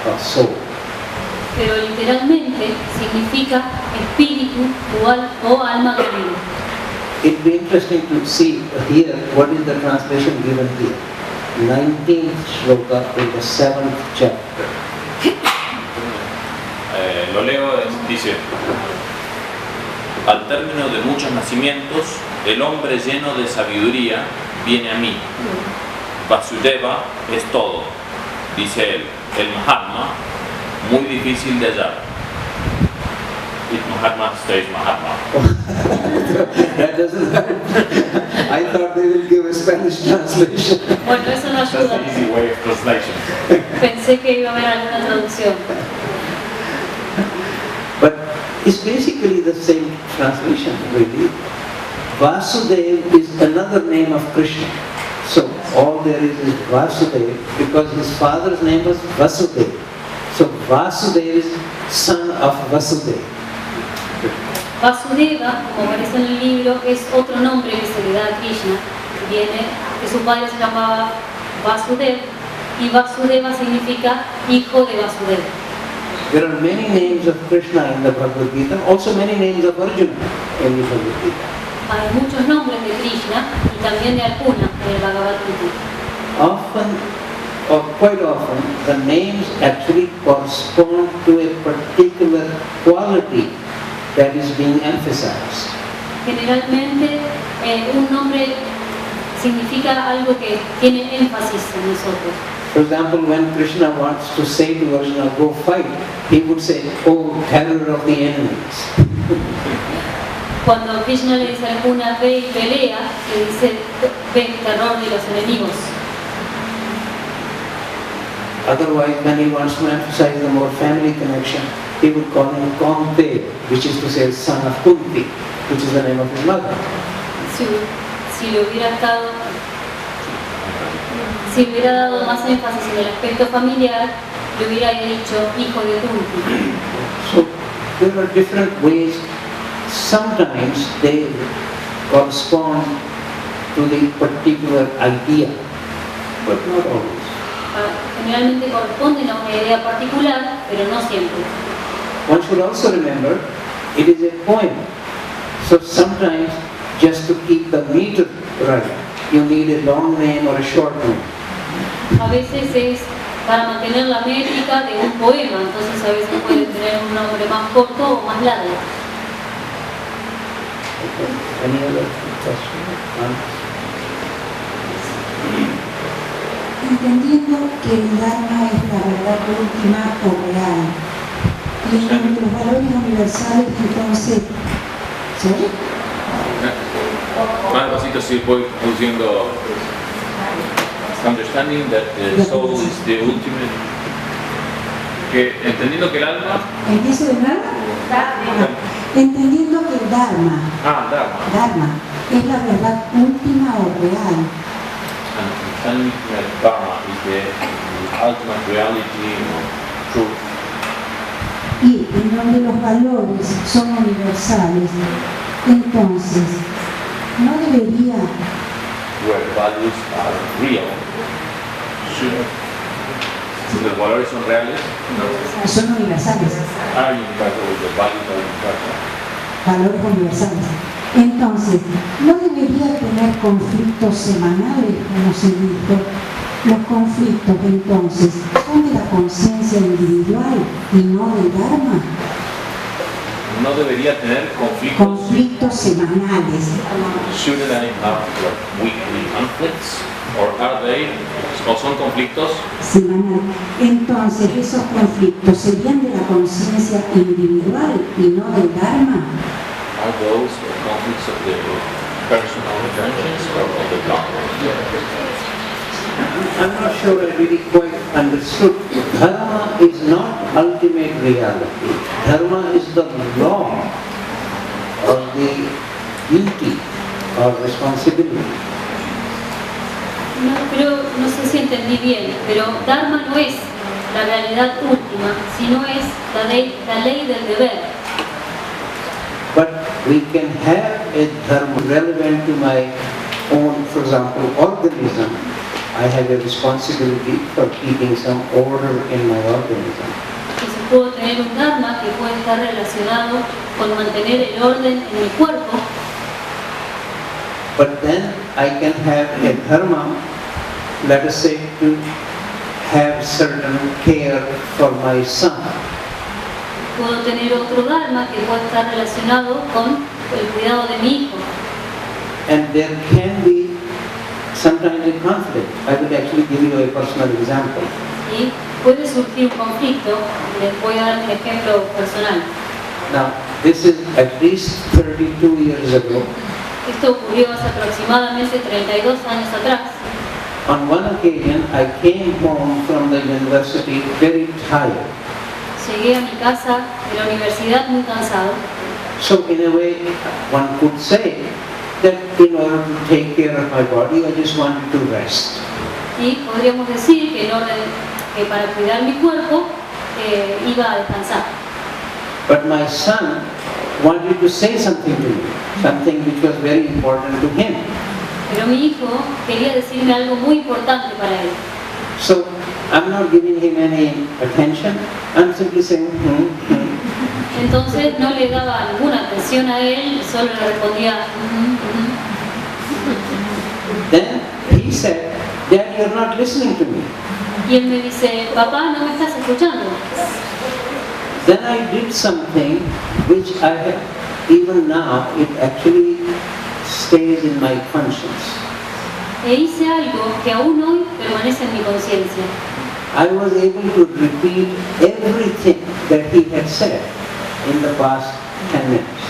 or soul. Pero literalmente significa espíritu o alma grande. It'd be interesting to see here what is the translation given here. 19th shloka in the 7th chapter. Lo leo, dice: al término de muchos nacimientos, el hombre lleno de sabiduría viene a mí. Vasudeva es todo, dice él, el Mahatma, muy difícil de hallar. If Mahatma stays Mahatma. That doesn't help. I thought they will give a Spanish translation. Bueno, eso no That's the ayuda. easy way of translation. Pensé que iba a haber alguna traducción. But it's basically the same translation, really. Vasudev is another name of Krishna. So all there is Vasudev because his father's name was Vasudev. So Vasudev is son of Vasudev. Vasudeva, como aparece en el libro, es otro nombre que se le da a Krishna. Viene que su padre se llamaba Vasudev y Vasudeva significa hijo de Vasudeva. There are many names of Krishna in the Bhagavad Gita, also many names of Arjuna in the Bhagavad Gita. hay muchos nombres de Krishna y también de Arjuna en el Bhagavad Gita. Often, or quite often, the names actually correspond to a particular quality that is being emphasized. Generalmente un nombre significa algo que tiene énfasis en nosotros. For example, when Krishna wants to say to Arjuna, go fight, he would say, oh, terror of the enemies. Cuando Krishna le dice a Arjuna, ve y pelea, le dice, ve terror de los enemigos. Otherwise, when he wants to emphasize the more family connection, he would call him Kamte, which is to say son of Kunti, which is the name of his mother. Si le hubiera dado más énfasis en el aspecto familiar, le hubiera dicho hijo de Kunti. So there are different ways. Sometimes they correspond to the particular idea, but not always. Generalmente corresponden a una idea particular, pero no siempre. One should also remember, it is a poem. So sometimes, just to keep the meter right, you need a long name or a short name. A veces es para mantener la métrica de un poema, entonces a veces puede tener un nombre más corto o más largo. Okay. Any other questions? Entendiendo que el Dharma es la verdad última o real, y entre los valores universales, entonces, ¿sí? Más despacito sí voy produciendo. Understanding that the soul is the ultimate. Que entendiendo que el alma. ¿Empiezo de nuevo? Entendiendo que el Dharma. Dharma es la verdad última o real. Understanding that Dharma is the ultimate reality or truth. Y en donde los valores son universales, entonces, ¿no debería? Where values are real. Si los valores son reales, no. Son universales. Hay un caso de los values are universal. Valores universales. Entonces, ¿no debería tener conflictos semanales, como se dijo? Los conflictos, entonces, son de la conciencia individual y no del Dharma. No debería tener conflictos semanales. Shouldn't I have weekly conflicts? Or are they, o son conflictos semanales? Entonces, esos conflictos serían de la conciencia individual y no del Dharma. Are those conflicts of the personal intentions or of the Dharma? I'm not sure I really quite understood. Dharma is not ultimate reality. Dharma is the law or the duty or responsibility. No sé si entendí bien, pero Dharma no es la realidad última, sino es la ley del deber. But we can have a dharma relevant to my own, for example, organism. I have a responsibility for keeping some order in my organism. Entonces puedo tener un dharma que puede estar relacionado con mantener el orden en mi cuerpo. But then I can have a dharma, let us say, to have certain care for my son. Puedo tener otro dharma que puede estar relacionado con el cuidado de mi hijo. And there can be sometimes a conflict. I would actually give you a personal example. Y puede surgir un conflicto, les voy a dar un ejemplo personal. Now, this is at least 32 years ago. Esto ocurrió hace aproximadamente 32 años atrás. On one occasion, I came home from the university very tired. Llegué a mi casa de la universidad muy cansado. So in a way, one could say that in order to take care of my body, I just wanted to rest. Y podríamos decir que para cuidar mi cuerpo iba a descansar. But my son wanted to say something to me, something which was very important to him. Pero mi hijo quería decirme algo muy importante para él. So I'm not giving him any attention. I'm simply saying, Entonces no le daba ninguna atención a él, solo le respondía Then he said, Dad, you're not listening to me. Y él me dice, papá, no me estás escuchando. Then I did something which I have, even now, it actually stays in my conscience. E hice algo que aún hoy permanece en mi conciencia. I was able to repeat everything that he had said in the past 10 minutes.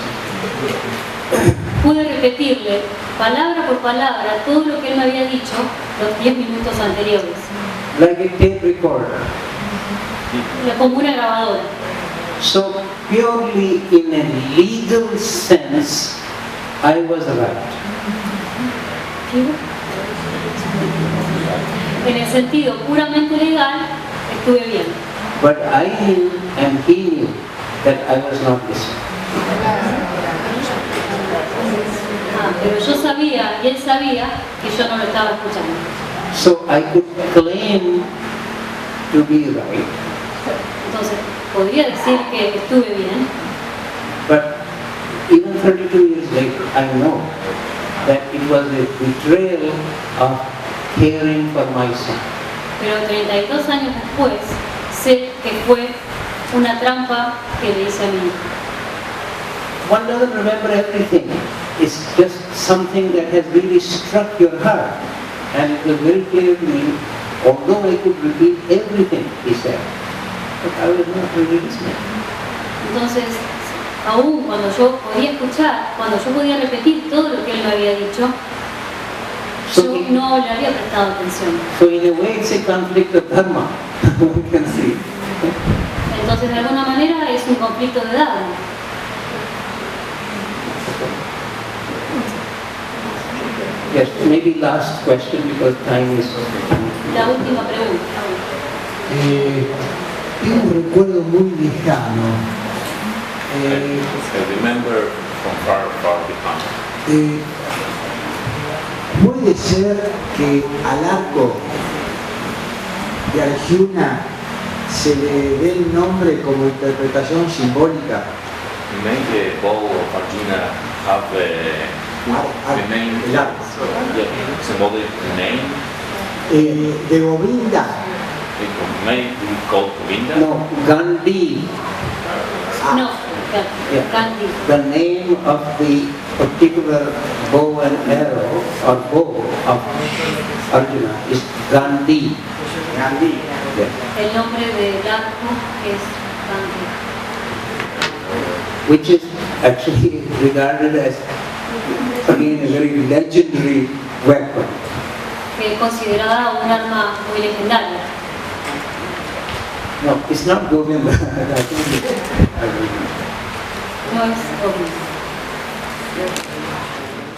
Pude repetirle, palabra por palabra, todo lo que él me había dicho los 10 minutos anteriores. Like a tape recorder. Como una grabadora. So purely in a legal sense, I was right. En el sentido puramente legal, estuve bien. But I knew and he knew that I was not listening. Pero yo sabía y él sabía que yo no lo estaba escuchando. So I could claim to be right. Entonces, podría decir que estuve bien. But even 32 years later, I know that it was a betrayal of caring for my son. Pero 32 años después, sé que fue una trampa que le hice a mi hijo. One doesn't remember everything. It's just something that has really struck your heart. And it was very clear to me, although I could repeat everything he said, but I was not really listening. Entonces, aún cuando yo podía escuchar, cuando yo podía repetir todo lo que él me había dicho, yo no le había prestado atención. So in a way it's a conflict of dharma, one can see. Entonces, de alguna manera es un conflicto de dharma. Yes, maybe last question because time is... La última pregunta. Tengo un recuerdo muy lejano. I remember from far, far behind. Puede ser que al arco de Arjuna se le dé el nombre como interpretación simbólica. Maybe the bow of Arjuna have the name, El arco. symbolic name. De Govinda. It may be called Govinda. No, Gandhi. No, Yeah. Gandhi. The name of the particular bow and arrow or bow of Arjuna is Gandhi. Gandhi. Yes. El nombre del arco es Gandhi. Which is actually regarded as, again, a very legendary weapon. Que es considerada un arma muy legendaria. No, it's not Govinda. I think No es Gandhi.